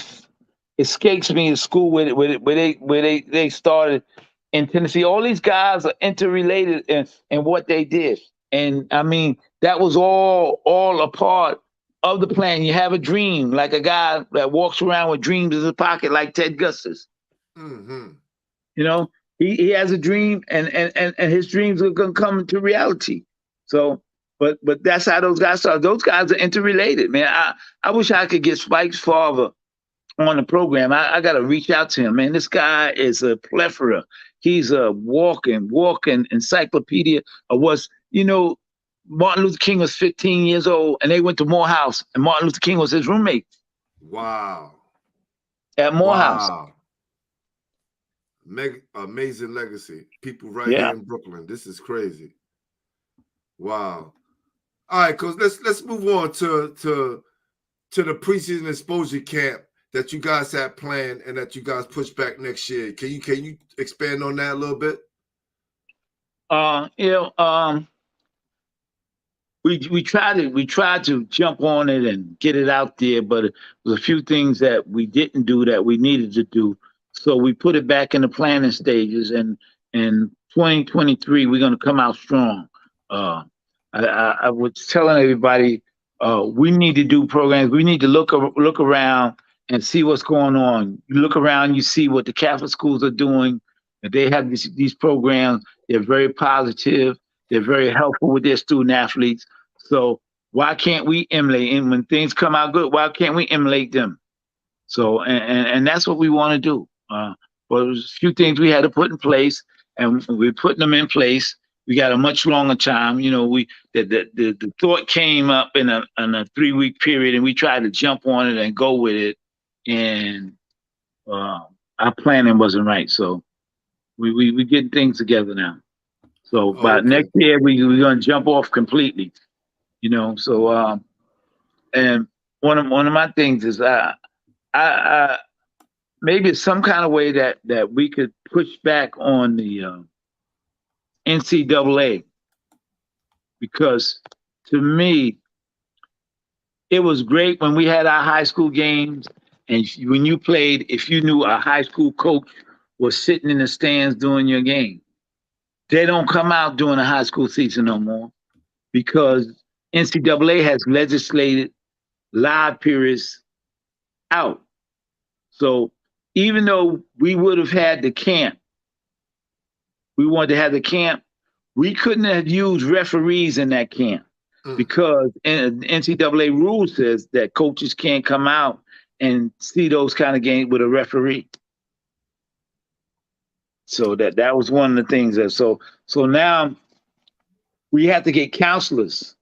escapes me. The school where they started in Tennessee. All these guys are interrelated in what they did, and I mean that was all a part of the plan. You have a dream, like a guy that walks around with dreams in his pocket, like Ted Gustis. You know. He has a dream, and his dreams are gonna come into reality. So, but that's how those guys started. Those guys are interrelated, man. I wish I could get Spike's father on the program. I gotta reach out to him, man. This guy is a plethora. He's a walking encyclopedia of what's, you know. Martin Luther King was 15 years old, and they went to Morehouse, and Martin Luther King was his roommate. Wow. At Morehouse. Wow. Amazing legacy. People here in Brooklyn. This is crazy. Wow. All right, Coach, let's move on to the preseason exposure camp that you guys have planned and that you guys push back next year. Can you expand on that a little bit? We tried to jump on it and get it out there, but it was a few things that we didn't do that we needed to do. So we put it back in the planning stages, and in 2023 we're going to come out strong. I was telling everybody we need to do programs. We need to look around and see what's going on. You look around, you see what the Catholic schools are doing. They have these programs. They're very positive. They're very helpful with their student athletes. So why can't we emulate? And when things come out good, why can't we emulate them? So and that's what we want to do. But there's a few things we had to put in place, and we're putting them in place. We got a much longer time. You know, the thought came up in a 3-week period, and we tried to jump on it and go with it, and our planning wasn't right. So we getting things together now. So by next year we're gonna jump off completely. You know, so and one of my things is I maybe it's some kind of way that we could push back on the NCAA, because to me it was great when we had our high school games, and when you played, if you knew a high school coach was sitting in the stands doing your game. They don't come out during the high school season no more, because NCAA has legislated live periods out. So even though we would have had the camp, we wanted to have the camp, we couldn't have used referees in that camp, because NCAA rule says that coaches can't come out and see those kind of games with a referee. So that was one of the things that so now we have to get counselors,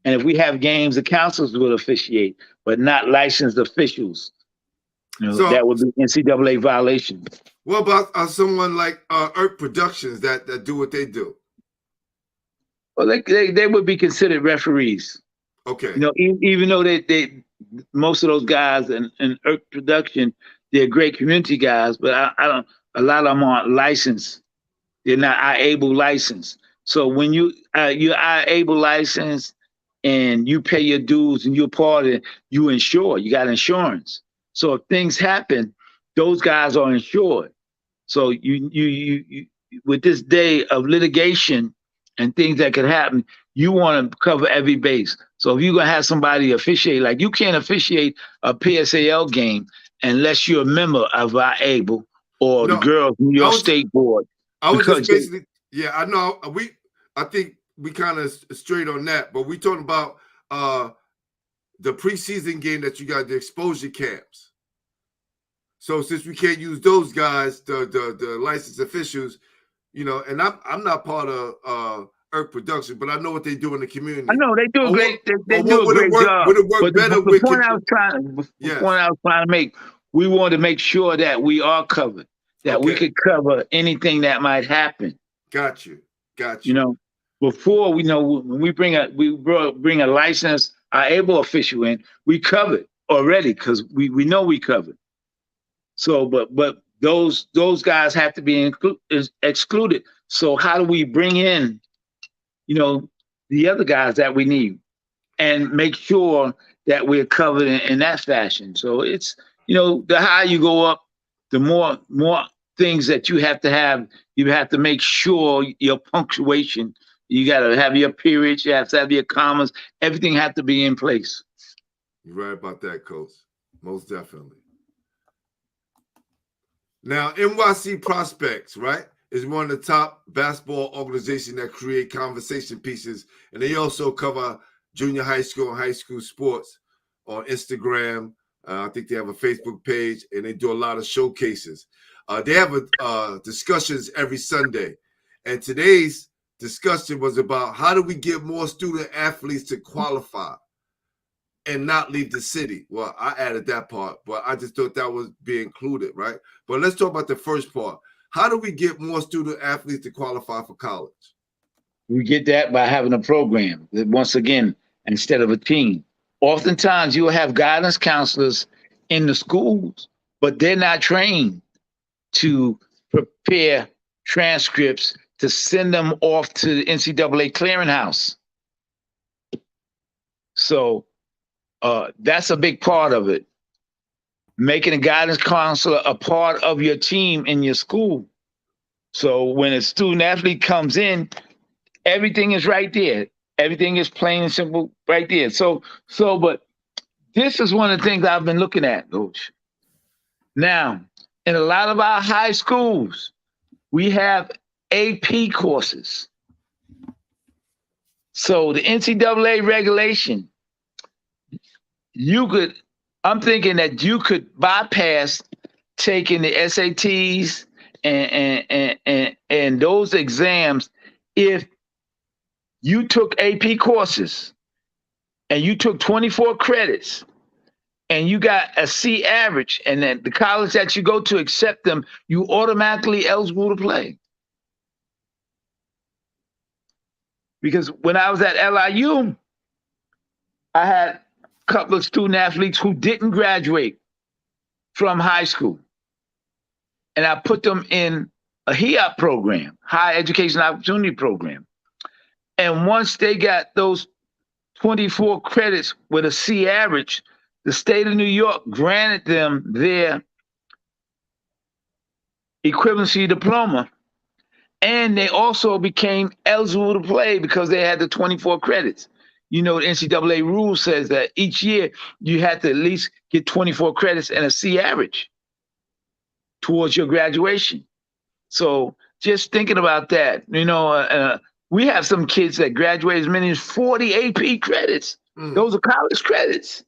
and if we have games, the counselors will officiate, but not licensed officials. You know, so that would be NCAA violation. What about someone like Earth Productions that do what they do? Well, they would be considered referees. Okay. You know, even though they most of those guys in Earth Production, they're great community guys, but I don't. A lot of them aren't licensed. They're not IABLE licensed. So when you're IABLE licensed and you pay your dues and you're part of it, you insure. You got insurance. So if things happen, those guys are insured. So you with this day of litigation and things that could happen, you want to cover every base. So if you're gonna have somebody officiate, like you can't officiate a PSAL game unless you're a member of IABLE or the girls New York State Board. I was just basically, I know I think we kind of straight on that, but we talking about the preseason game that you got, the exposure camps. So since we can't use those guys, the licensed officials, you know, and I'm not part of Earth Production, but I know what they do in the community. I know they do a great they do a great job. Would it work better the point I was trying to make, we want to make sure that we are covered, that we could cover anything that might happen. Got you. You know, before we know when we bring a licensed IABLE official in, we covered already because we know we covered. So, but those guys have to be excluded. So how do we bring in, you know, the other guys that we need and make sure that we're covered in that fashion? So it's, you know, the higher you go up, the more things that you have to have. You have to make sure your punctuation, you got to have your periods, you have to have your commas, everything has to be in place. You're right about that, Coach. Most definitely. Now, NYC Prospects, right, is one of the top basketball organizations that create conversation pieces, and they also cover junior high school and high school sports on Instagram. I think they have a Facebook page, and they do a lot of showcases. They have discussions every Sunday, and today's discussion was about how do we get more student athletes to qualify and not leave the city. Well, I added that part, but I just thought that was be included, right? But let's talk about the first part. How do we get more student athletes to qualify for college? We get that by having a program that, once again, instead of a team. Oftentimes you'll have guidance counselors in the schools, but they're not trained to prepare transcripts to send them off to the NCAA clearinghouse. So that's a big part of it. Making a guidance counselor a part of your team in your school. So when a student athlete comes in, everything is right there. Everything is plain and simple right there. But this is one of the things I've been looking at, Coach. Now, in a lot of our high schools, we have AP courses. So the NCAA regulation, I'm thinking that you could bypass taking the SATs and those exams if you took AP courses and you took 24 credits and you got a C average, and then the college that you go to accept them, you automatically eligible to play. Because when I was at LIU, I had couple of student athletes who didn't graduate from high school. And I put them in a HEOP program, High Education Opportunity Program. And once they got those 24 credits with a C average, the state of New York granted them their equivalency diploma. And they also became eligible to play because they had the 24 credits. You know, the NCAA rule says that each year you have to at least get 24 credits and a C average towards your graduation. So just thinking about that, you know, we have some kids that graduate as many as 40 AP credits. Those are college credits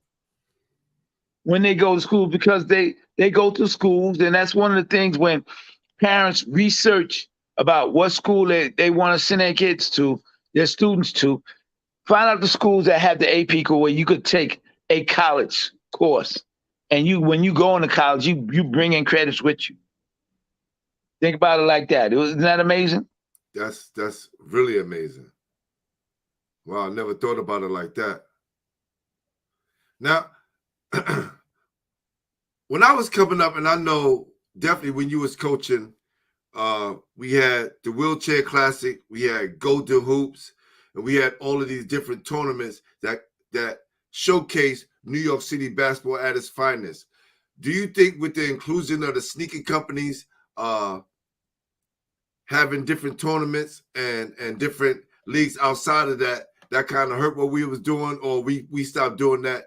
when they go to school, because they go to schools. And that's one of the things when parents research about what school they want to send their kids to, their students to, find out the schools that have the AP course where you could take a college course. And when you go into college, you bring in credits with you. Think about it like that. Isn't that amazing? That's really amazing. Wow, I never thought about it like that. Now, when I was coming up, and I know definitely when you was coaching, we had the Wheelchair Classic, we had Golden Hoops, and we had all of these different tournaments that showcase New York City basketball at its finest. Do you think with the inclusion of the sneaker companies having different tournaments and different leagues outside of that kind of hurt what we was doing, or we stopped doing that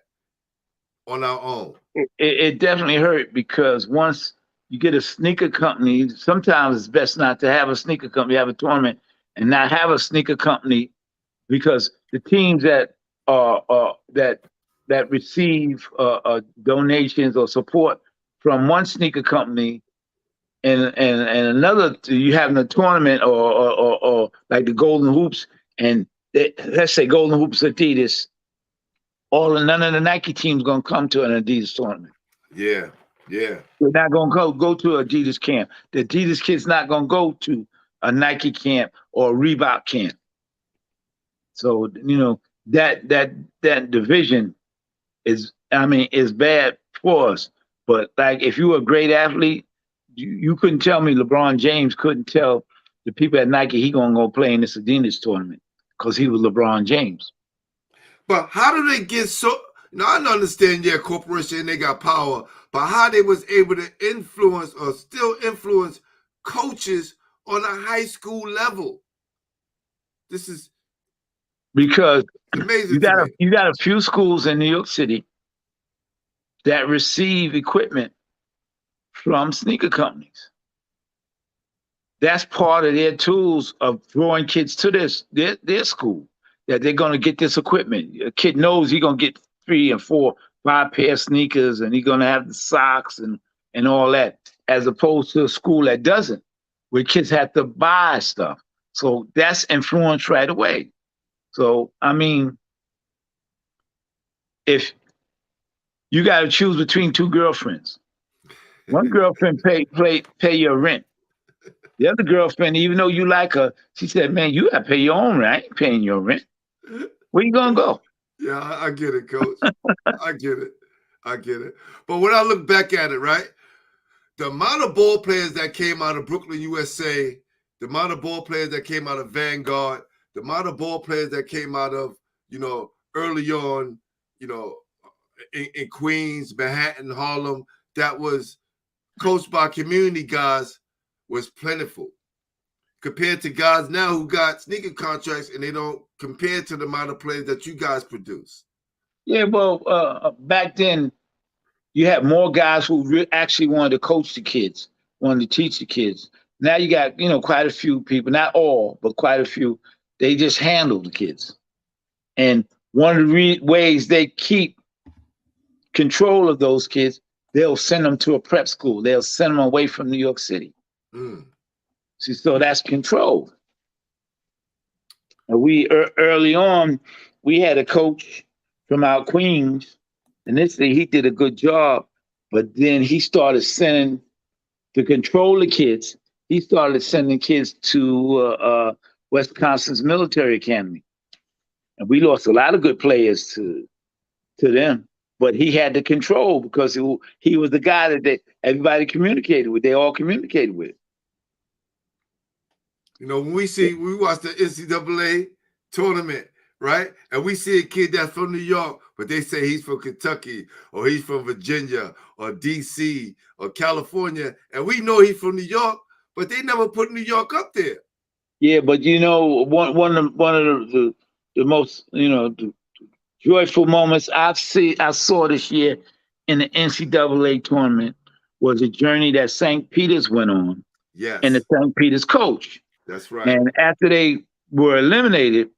on our own? It definitely hurt, because once you get a sneaker company, sometimes it's best not to have a sneaker company, have a tournament, and not have a sneaker company, because the teams that receive donations or support from one sneaker company and another, you having a tournament or like the Golden Hoops, and let's say Golden Hoops Adidas, none of the Nike teams gonna come to an Adidas tournament. Yeah. They're not gonna go to Adidas camp. The Adidas kids not gonna go to a Nike camp or a Reebok camp. So, you know, that division is bad for us. But like, if you were a great athlete, you couldn't tell me LeBron James couldn't tell the people at Nike he gonna go play in this Adidas tournament because he was LeBron James. But how do they get so? Now, I understand, corporation, they got power, but how they was able to influence or still influence coaches on a high school level? This is because amazing. You got a few schools in New York City that receive equipment from sneaker companies. That's part of their tools of drawing kids to their school, that they're going to get this equipment. A kid knows he's going to get 3 and 4, 5 pair of sneakers, and he's going to have the socks and all that, as opposed to a school that doesn't, where kids have to buy stuff. So that's influence right away. So, I mean, if you got to choose between 2 girlfriends, one girlfriend pay your rent. The other girlfriend, even though you like her, she said, man, you got to pay your own rent. I ain't paying your rent. Where you going to go? Yeah, I get it, Coach. I get it. But when I look back at it, right, the amount of ball players that came out of Brooklyn, USA, the amount of ball players that came out of Vanguard, the amount of ball players that came out of, early on, in Queens, Manhattan, Harlem, that was coached by community guys, was plentiful. Compared to guys now who got sneaker contracts and they don't compare to the amount of players that you guys produce. Yeah, well, back then you had more guys who actually wanted to coach the kids, wanted to teach the kids. Now you got, quite a few people, not all, but quite a few, they just handle the kids. And one of the ways they keep control of those kids, they'll send them to a prep school. They'll send them away from New York City. See, so that's control. And we early on, we had a coach from our Queens, and he did a good job, but then he started sending, to control the kids, he started sending kids to Wisconsin's military academy. And we lost a lot of good players to to them. But he had the control because he was the guy that everybody communicated with. They all communicated with. You know, when we watch the NCAA tournament, right? And we see a kid that's from New York, but they say he's from Kentucky or he's from Virginia or DC or California. And we know he's from New York, but they never put New York up there. Yeah, but you know, one of the most, you know, the joyful moments I saw this year in the NCAA tournament was a journey that St. Peter's went on. Yes. And the St. Peter's coach. That's right. And after they were eliminated,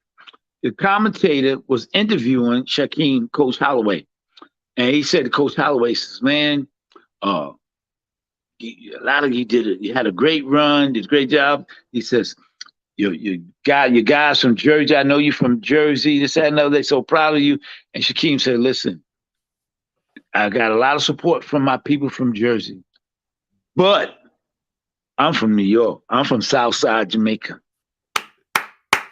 the commentator was interviewing Shaquem, Coach Holloway. And he said to Coach Holloway, says, man, a lot of you had a great run, did a great job. He says, you guys from Jersey, I know you from Jersey, this, that, and other, they're so proud of you. And Shaquem said, listen, I got a lot of support from my people from Jersey, but I'm from New York. I'm from Southside Jamaica.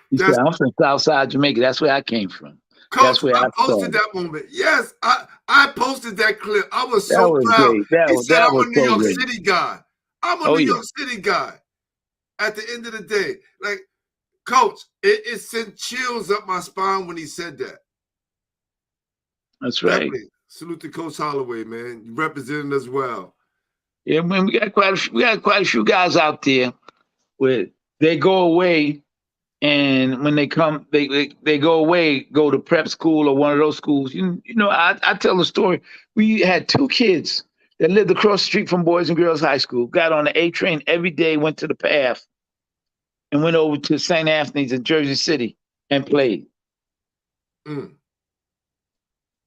He said, I'm from Southside Jamaica. That's where I came from. Coach, that's where I posted that moment. Yes, I posted that clip. I was so proud. Great. He said, I'm a New York great. City guy. I'm a New York City guy. At the end of the day, like, Coach, it sent chills up my spine when he said that. That's right. Definitely. Salute to Coach Holloway, man. You represented us well. Yeah, man, we got quite a few guys out there where they go away, and when they come, they go away, go to prep school or one of those schools. You know, I tell the story. We had 2 kids that lived across the street from Boys and Girls High School, got on the A train every day, went to the PAF, and went over to St. Anthony's in Jersey City and played. Mm.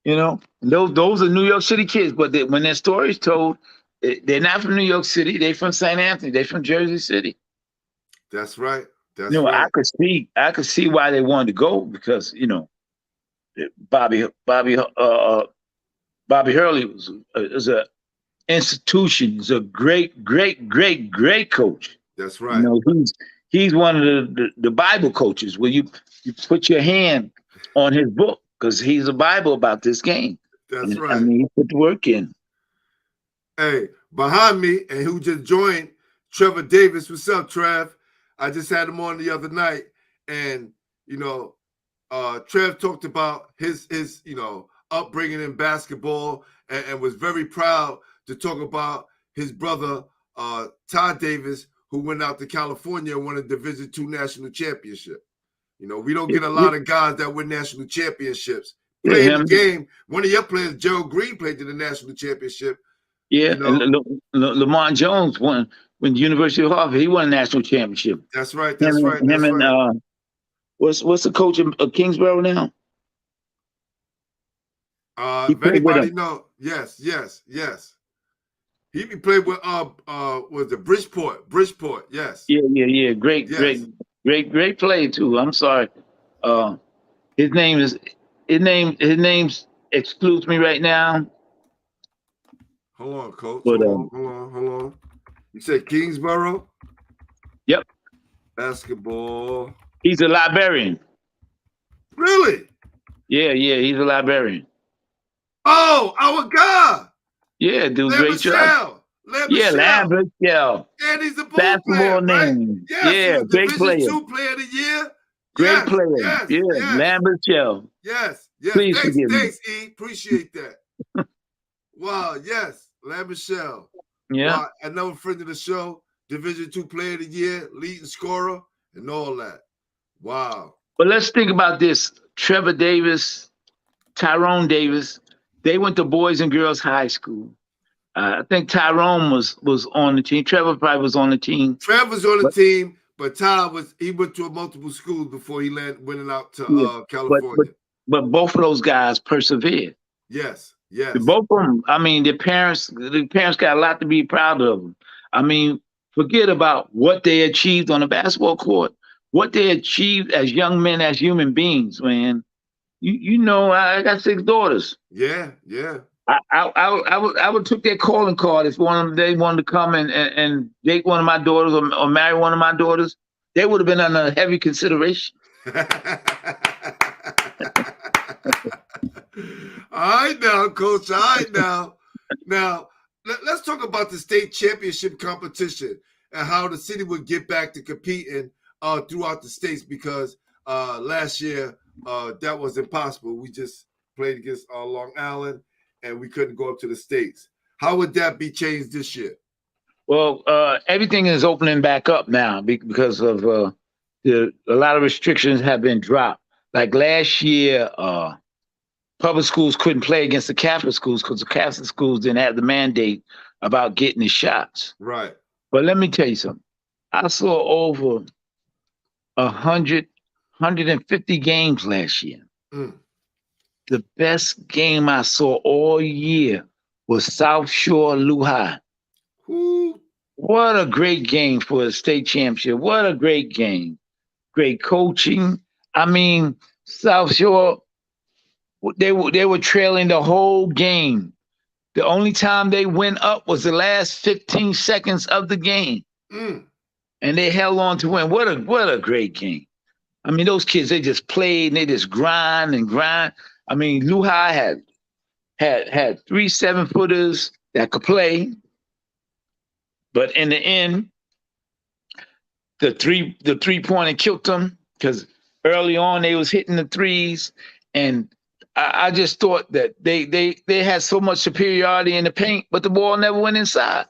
You know, those are New York City kids, but when their story's told, they're not from New York City. They're from St. Anthony. They're from Jersey City. That's right. That's right. I could see why they wanted to go because, you know, Bobby Hurley is an institution. He's a great coach. That's right. You know, he's one of the Bible coaches where you put your hand on his book because he's a Bible about this game. That's right. I mean, he put the work in. Hey, behind me, and who just joined, Trevor Davis. What's up, Trev? I just had him on the other night, and you know, Trev talked about his you know, upbringing in basketball, and was very proud to talk about his brother Todd Davis, who went out to California and won a Division II national championship. You know, we don't get a lot of guys that win national championships. Playing the game. One of your players, Gerald Green, played in the national championship. Yeah, you know? and Lamont Jones won when the University of Harvard. He won a national championship. That's right. That's right. That's right. And what's the coach of Kingsborough now? If anybody know, yes. He played with was the Bridgeport, yes. Yeah. Great play too. I'm sorry. His name excludes me right now. Hold on, Coach. But, hold on. You said Kingsborough? Yep. Basketball. He's a librarian. Really? Yeah, he's a librarian. Oh, our guy. Yeah, do a great job. Lambert-Shell. And he's a basketball player, name. Right? Yes, yeah, great player. Division II player of the year. Great player. Yes. Lambert-Shell. Yes. Please forgive me. Thanks, E. Appreciate that. Wow, yes. Lambert-Shell. Yeah. Wow. Another friend of the show, Division II player of the year, leading scorer, and all that. Wow. But let's think about this. Trevor Davis, Tyrone Davis, they went to Boys and Girls High School. I think Tyrone was on the team. Trevor probably was on the team. Trevor's on the team, but Ty he went to multiple schools before he went out to California. But both of those guys persevered. Yes. Both of them. I mean, the parents got a lot to be proud of them. I mean, forget about what they achieved on the basketball court, what they achieved as young men, as human beings, man. You know, I got 6 daughters. Yeah. I would took their calling card if one of them they wanted to come and date one of my daughters or marry one of my daughters. They would have been under heavy consideration. All right now, Coach. All right now. Now, let's talk about the state championship competition and how the city would get back to competing throughout the states because last year that was impossible. We just played against Long Island and we couldn't go up to the states. How would that be changed this year? Well, everything is opening back up now because of a lot of restrictions have been dropped. Like last year, public schools couldn't play against the Catholic schools because the Catholic schools didn't have the mandate about getting the shots. Right. But let me tell you something. I saw over 150 games last year. Mm. The best game I saw all year was South Shore Lehigh. Ooh. What a great game for a state championship. What a great game. Great coaching. I mean, South Shore, they were trailing the whole game. The only time they went up was the last 15 seconds of the game. Mm. And they held on to win. What a great game. I mean, those kids, they just played and they just grind and grind. I mean, Lehigh had 3 7-footers that could play. But in the end, the three-pointer killed them because early on they was hitting the threes. And I just thought that they had so much superiority in the paint, but the ball never went inside.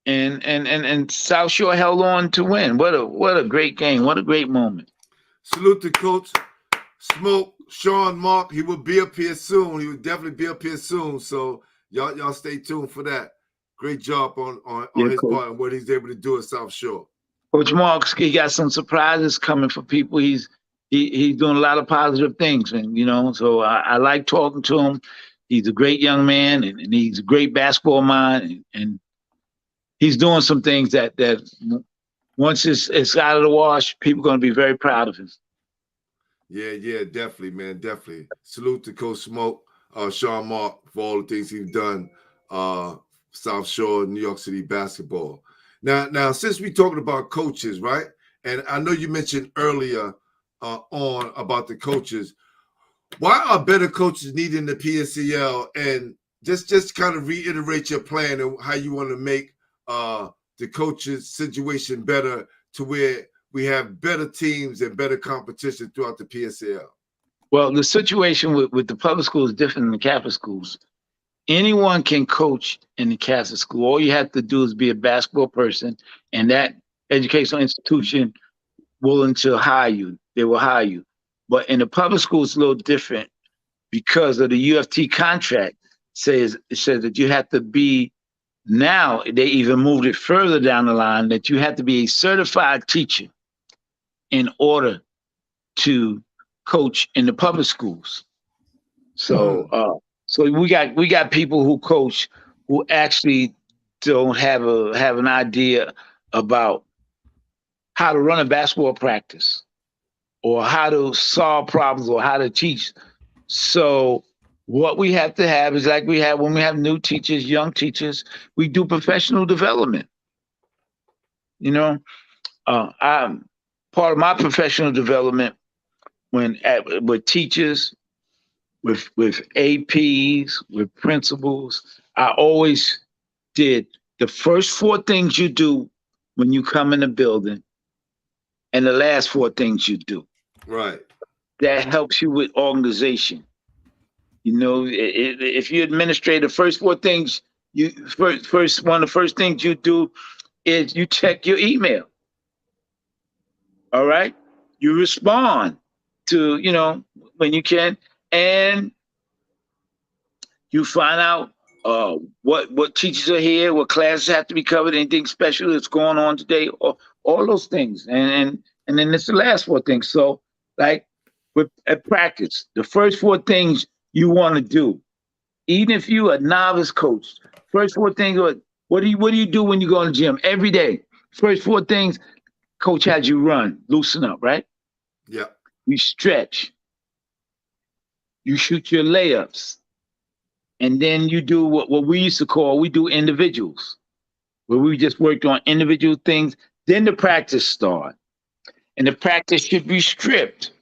And South Shore held on to win. What a great game. What a great moment. Salute to Coach Smoke, Sean Mark. He will be up here soon. He will definitely be up here soon. So y'all stay tuned for that. Great job on his Coach. part and what he's able to do at South Shore. Coach Marks, he got some surprises coming for people. He's doing a lot of positive things, and so I like talking to him. He's a great young man, and he's a great basketball mind, and he's doing some things that once it's out of the wash, people are going to be very proud of him. Yeah, definitely, man, definitely. Salute to Coach Smoke, Sean Mark, for all the things he's done. South Shore, New York City basketball. Now, since we're talking about coaches, right? And I know you mentioned earlier on about the coaches. Why are better coaches needed in the PSAL? And just kind of reiterate your plan and how you want to make the coaches' situation better to where we have better teams and better competition throughout the PSAL. Well, the situation with the public schools is different than the Catholic schools. Anyone can coach in the Catholic school. All you have to do is be a basketball person, and that educational institution willing to hire you. They will hire you. But in the public school, it's a little different because of the UFT contract. It says that you have to be, now they even moved it further down the line, that you have to be a certified teacher in order to coach in the public schools. So so we got people who coach who actually don't have an idea about how to run a basketball practice or how to solve problems or how to teach. So what we have to have is like we have when we have new teachers, young teachers, we do professional development. I'm part of my professional development with teachers, with APs, with principals. I always did the first 4 things you do when you come in the building and the last 4 things you do. Right. That helps you with organization. If you administrate the first 4 things, one of the first things you do is you check your email. All right? You respond to, when you can, and you find out what teachers are here, what classes have to be covered, anything special that's going on today, or all those things. And then it's the last 4 things. So like at practice, the first 4 things you want to do, even if you're a novice coach, first 4 things are, what do you do when you go in the gym every day? First 4 things, coach has you run, loosen up, right? Yeah. You stretch. You shoot your layups. And then you do what we used to call, we do individuals, where we just worked on individual things. Then the practice start. And the practice should be stripped.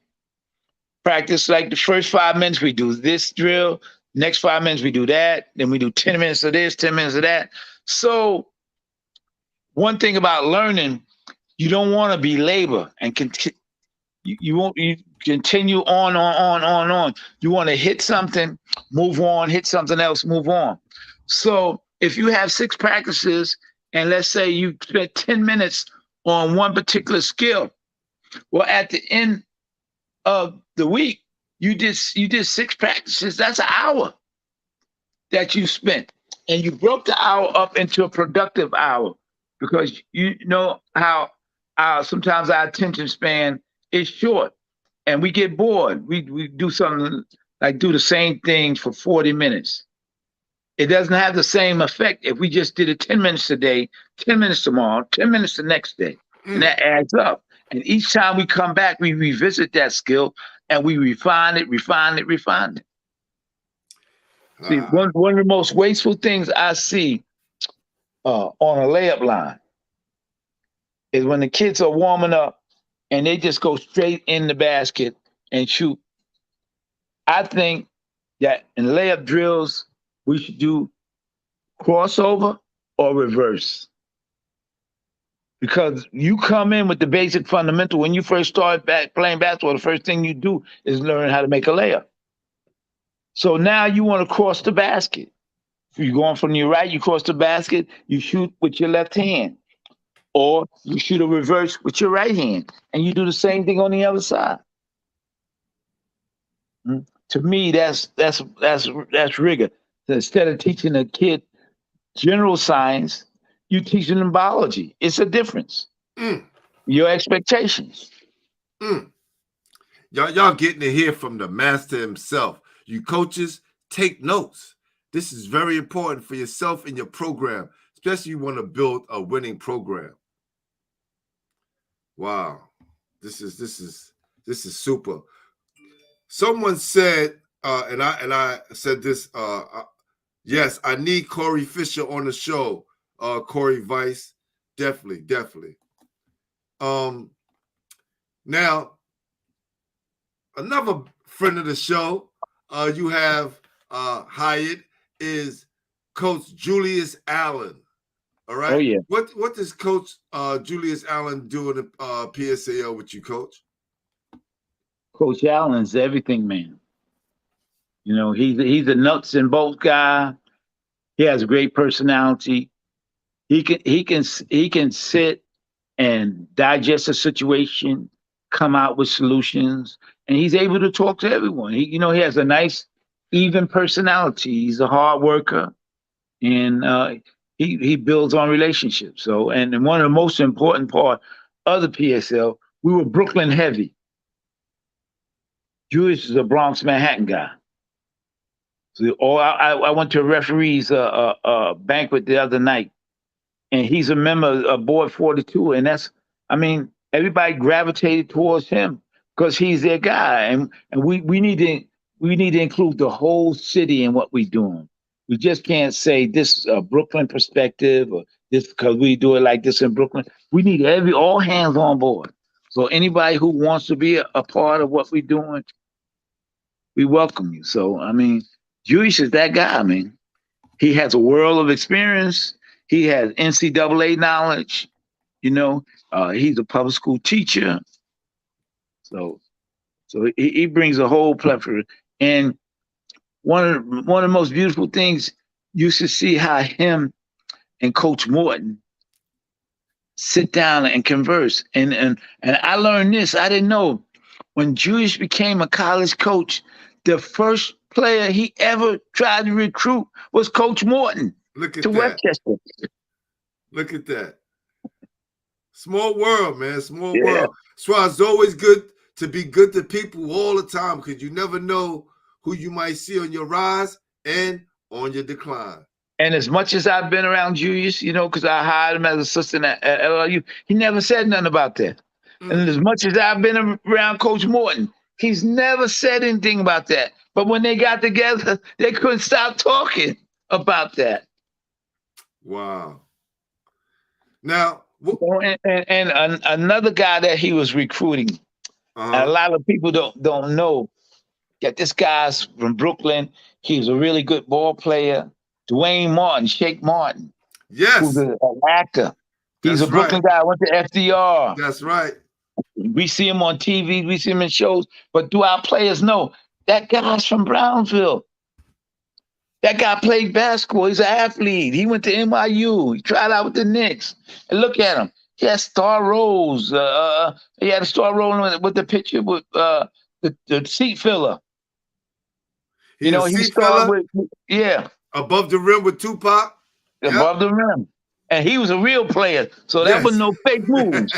practice like the first 5 minutes we do this drill, next 5 minutes we do that, then we do 10 minutes of this, 10 minutes of that. So one thing about learning, you don't want to be labor and you won't you continue on. You want to hit something, move on, hit something else, move on. So if you have 6 practices and let's say you spent 10 minutes on one particular skill, well, at the end of the week, you did 6 practices. That's an hour that you spent. And you broke the hour up into a productive hour because you know how sometimes our attention span is short and we get bored. We do something like do the same thing for 40 minutes. It doesn't have the same effect if we just did it 10 minutes today, 10 minutes tomorrow, 10 minutes the next day. And that adds up. And each time we come back, we revisit that skill and we refine it. See, one of the most wasteful things I see on a layup line is when the kids are warming up and they just go straight in the basket and shoot. I think that in layup drills, we should do crossover or reverse. Because you come in with the basic fundamental. When you first start playing basketball, the first thing you do is learn how to make a layup. So now you want to cross the basket. If you're going from your right, you cross the basket, you shoot with your left hand. Or you shoot a reverse with your right hand. And you do the same thing on the other side. To me, that's rigor. So instead of teaching a kid general science, you teaching them biology. It's a difference. Your expectations. Y'all getting to hear from the master himself. You coaches, take notes. This is very important for yourself and your program, especially if you want to build a winning program. Wow, this is super. Someone said, and I said this. Yes, I need Corey Fisher on the show. Corey Vice, definitely. Now, another friend of the show you have hired is Coach Julius Allen. All right. Oh yeah. What does Coach Julius Allen do in the P.S.A.L with you, Coach? Coach Allen's everything, man. You know, he's a nuts and bolts guy. He has a great personality. He can sit and digest a situation, come out with solutions, and he's able to talk to everyone. He has a nice, even personality. He's a hard worker, and he builds on relationships. So, and one of the most important part of the PSL, we were Brooklyn heavy. Julius is a Bronx, Manhattan guy. So, I went to a referee's banquet the other night, and he's a member of Board 42, and everybody gravitated towards him because he's their guy, and we need to include the whole city in what we're doing. We just can't say this is a Brooklyn perspective or this because we do it like this in Brooklyn. We need all hands on board. So anybody who wants to be a part of what we're doing, we welcome you. So Julius is that guy. He has a world of experience. He has NCAA knowledge. He's a public school teacher. So he brings a whole plethora. And one of the most beautiful things, you should see how him and Coach Morton sit down and converse. And I learned this. I didn't know. When Julius became a college coach, the first player he ever tried to recruit was Coach Morton. Look at to that. Westchester. Look at that. Small world, man. Small world. That's why it's always good to be good to people all the time because you never know who you might see on your rise and on your decline. And as much as I've been around Julius, because I hired him as assistant at LLU, he never said nothing about that. And as much as I've been around Coach Morton, he's never said anything about that. But when they got together, they couldn't stop talking about that. Wow. Now, and another guy that he was recruiting, And a Uh-huh. lot of people don't know that this guy's from Brooklyn. He's a really good ball player. Dwayne Martin, Shake Martin, who's Yes, an actor. He's a that's right. Brooklyn guy. Went to FDR. That's right. We see him on TV. We see him in shows. But do our players know that guy's from Brownsville? That guy played basketball. He's an athlete. He went to NYU. He tried out with the Knicks. And look at him. He has star roles. He had a star role with the picture with the seat filler. You He's a know, he seat starred filler with, yeah, above the rim with Tupac. Yep. above the rim. And he was a real player. So that was Yes. no fake moves.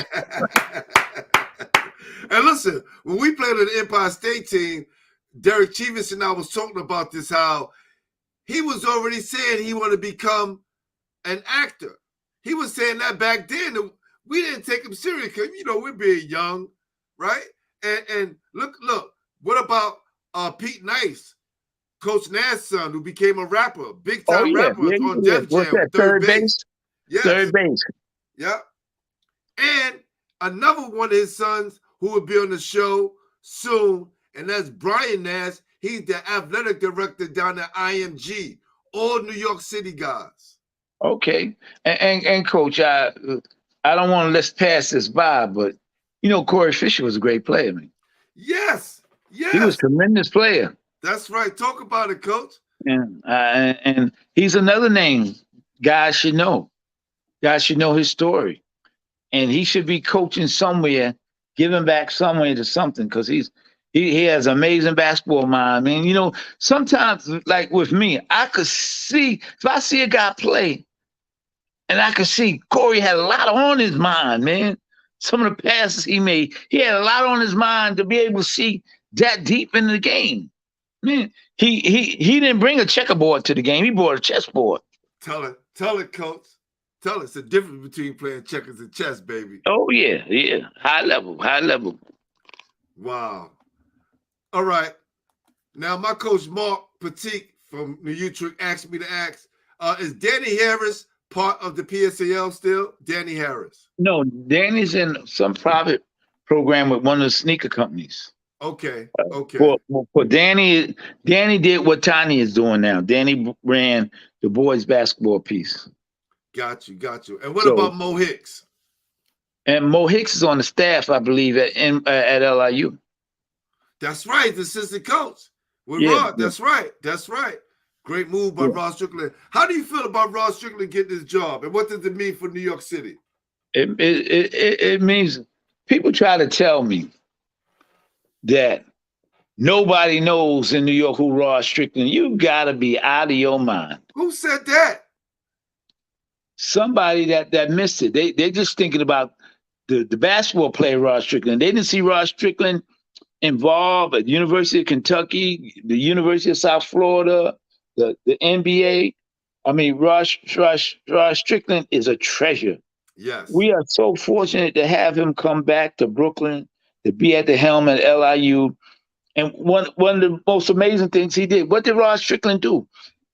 And listen, when we played on the Empire State team, Derek Chivas and I was talking about this, how he was already saying he wanted to become an actor. He was saying that back then. We didn't take him serious because, we're being young, right? And look, what about Pete Nice, Coach Nash's son, who became a rapper, big Oh, time yeah. rapper Yeah, on yeah. Def What's Jam, that? third base. Yes. Third base. Yeah. And another one of his sons who will be on the show soon, and that's Brian Nash. He's the athletic director down at IMG, all New York City guys. Okay. And Coach, I don't want to let's pass this by, but Corey Fisher was a great player, man. Yes. He was a tremendous player. That's right. Talk about it, Coach. And he's another name guys should know. Guys should know his story. And he should be coaching somewhere, giving back somewhere to something, because he has amazing basketball mind. I mean, sometimes, like with me, I could see, if I see a guy play, and I could see Corey had a lot on his mind, man. Some of the passes he made, he had a lot on his mind to be able to see that deep in the game. Man, he didn't bring a checkerboard to the game. He brought a chessboard. Tell it, Coach. Tell us the difference between playing checkers and chess, baby. Oh, yeah. High level. Wow. All right. Now, my coach, Mark Petit from New Utrecht, asked me to ask, is Danny Harris part of the PSAL still? Danny Harris. No, Danny's in some private program with one of the sneaker companies. Okay. For Danny did what Tiny is doing now. Danny ran the boys basketball piece. Got you. And what about Mo Hicks? And Mo Hicks is on the staff, I believe, at LIU. That's right, the assistant coach with Rod. That's right. Great move by Rod Strickland. How do you feel about Rod Strickland getting this job, and what does it mean for New York City? It means people try to tell me that nobody knows in New York who Rod Strickland. You gotta be out of your mind. Who said that? Somebody that missed it. They're just thinking about the basketball player Rod Strickland. They didn't see Rod Strickland involved at the University of Kentucky, the University of South Florida, the NBA. I mean, Rod Strickland is a treasure. Yes. We are so fortunate to have him come back to Brooklyn, to be at the helm at LIU. And one of the most amazing things he did, what did Rod Strickland do?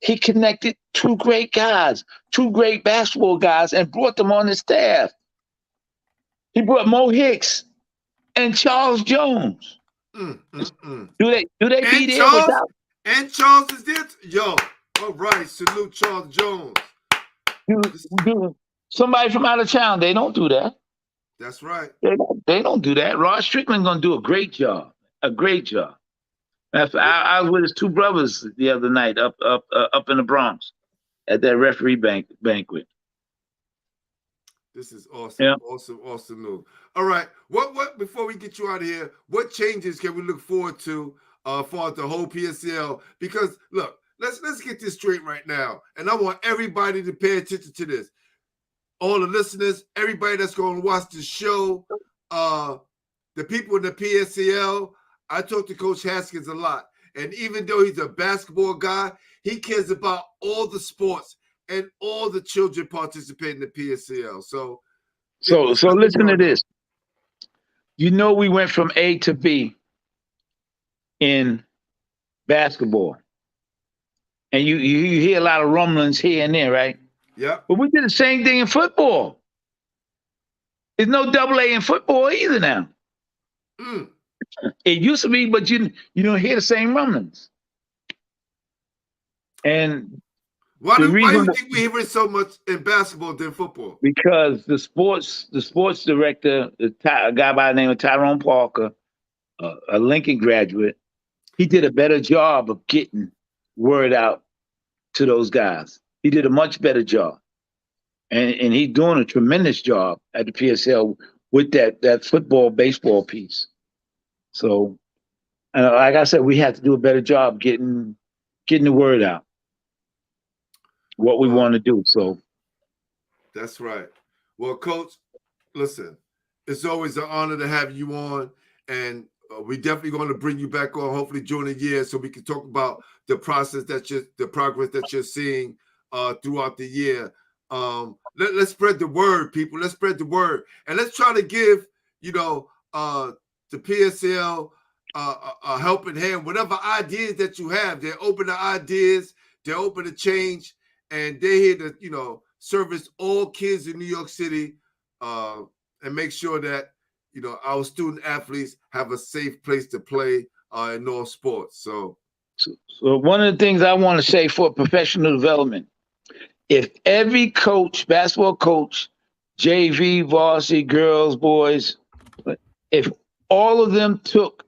He connected two great guys, two great basketball guys, and brought them on his staff. He brought Mo Hicks and Charles Jones. Do they be there without? And Charles is there. Yo, all right. Salute Charles Jones. Somebody from out of town, they don't do that. That's right. They don't do that. Rod Strickland's gonna do a great job. A great job. I was with his two brothers the other night up in the Bronx at that referee banquet. This is awesome. Yeah. Awesome news. All right. What before we get you out of here, what changes can we look forward to for the whole PSAL? Because look, let's get this straight right now. And I want everybody to pay attention to this. All the listeners, everybody that's going to watch the show, the people in the PSAL. I talk to Coach Haskins a lot. And even though he's a basketball guy, he cares about all the sports and all the children participating in the PSAL. So listen to this. We went from A to B in basketball. And you hear a lot of rumblings here and there, right? Yeah. But we did the same thing in football. There's no AA in football either now. It used to be, but you don't hear the same rumblings. And Why the do reason you think we hear it so much in basketball than football? because the sports director, a guy by the name of Tyrone Parker, a Lincoln graduate, he did a better job of getting word out to those guys. He did a much better job, and he's doing a tremendous job at the PSAL with that football baseball piece. So, like I said, we have to do a better job getting the word out. What we want to do. So that's right. Well, Coach, listen, it's always an honor to have you on, and we definitely going to bring you back on, hopefully during the year, so we can talk about the process the progress that you're seeing throughout the year. Let's spread the word, people. Let's spread the word, and let's try to give the P.S.A.L. A helping hand. Whatever ideas that you have, they're open to ideas. They're open to change, and they're here to service all kids in New York City, and make sure that our student athletes have a safe place to play in all sports. So one of the things I want to say for professional development, if every coach, basketball coach, JV, varsity, girls, boys, if all of them took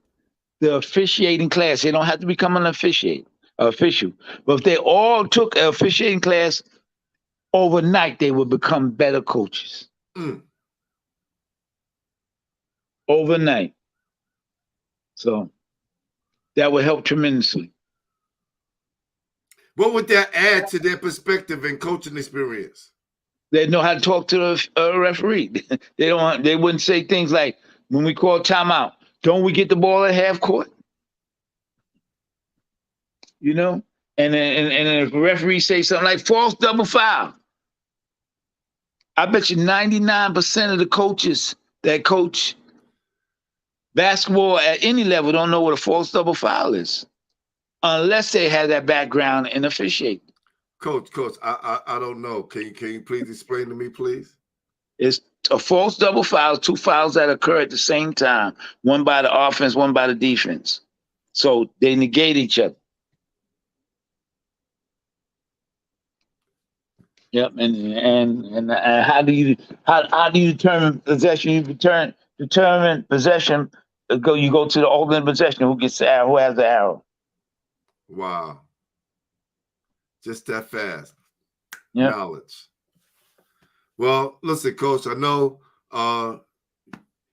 the officiating class, they don't have to become an official, but if they all took an officiating class, overnight they would become better coaches. Overnight. So that would help tremendously. What would that add to their perspective and coaching experience? They know how to talk to the referee. They wouldn't say things like, when we call timeout, don't we get the ball at half court? And if the referee say something like false double foul, I bet you 99% of the coaches that coach basketball at any level don't know what a false double foul is, unless they have that background in officiating. Coach, I don't know. Can you please explain to me, please? It's a false double foul, two fouls that occur at the same time, one by the offense, one by the defense. So they negate each other. Yep, and how do you determine possession? You determine possession. You go to the ultimate possession. Who gets the arrow? Who has the arrow? Wow, just that fast. Yep. Knowledge. Well, listen, Coach. I know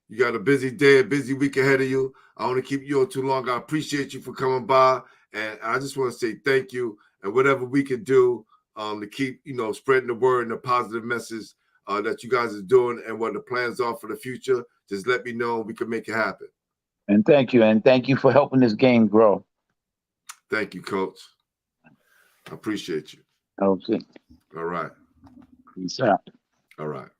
you got a busy day, a busy week ahead of you. I don't want to keep you on too long. I appreciate you for coming by, and I just want to say thank you. And whatever we can do to keep, spreading the word and the positive message that you guys are doing and what the plans are for the future, just let me know and we can make it happen. And thank you for helping this game grow. Thank you, Coach. I appreciate you. Okay. All right. Peace out. All right.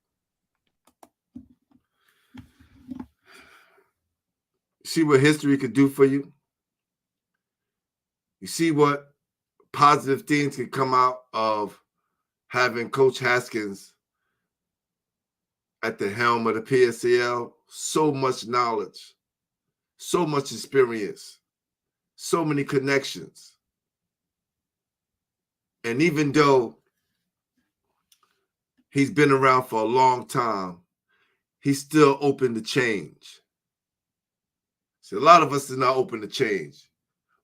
See what history could do for you? You see what positive things can come out of having Coach Haskins at the helm of the P.S.A.L. So much knowledge, so much experience, so many connections. And even though he's been around for a long time, he's still open to change. See, a lot of us are not open to change.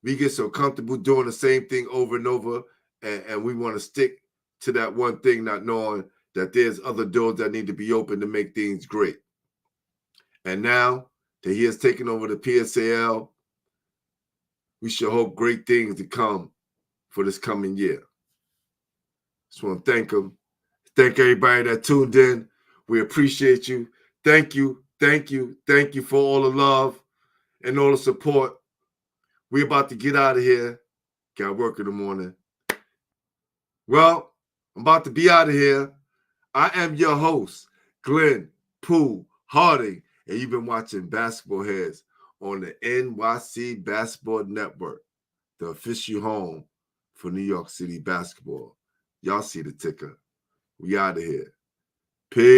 We get so comfortable doing the same thing over and over, and we want to stick to that one thing, not knowing that there's other doors that need to be open to make things great. And now that he has taken over the P.S.A.L., we should hope great things to come for this coming year. Just want to thank him. Thank everybody that tuned in. We appreciate you. Thank you for all the love and all the support. We're about to get out of here. Got work in the morning. Well, I'm about to be out of here. I am your host, Glenn Pooh Harding, and you've been watching Basketball Heads on the NYC Basketball Network, the official home for New York City basketball. Y'all see the ticker. We out of here. Peace.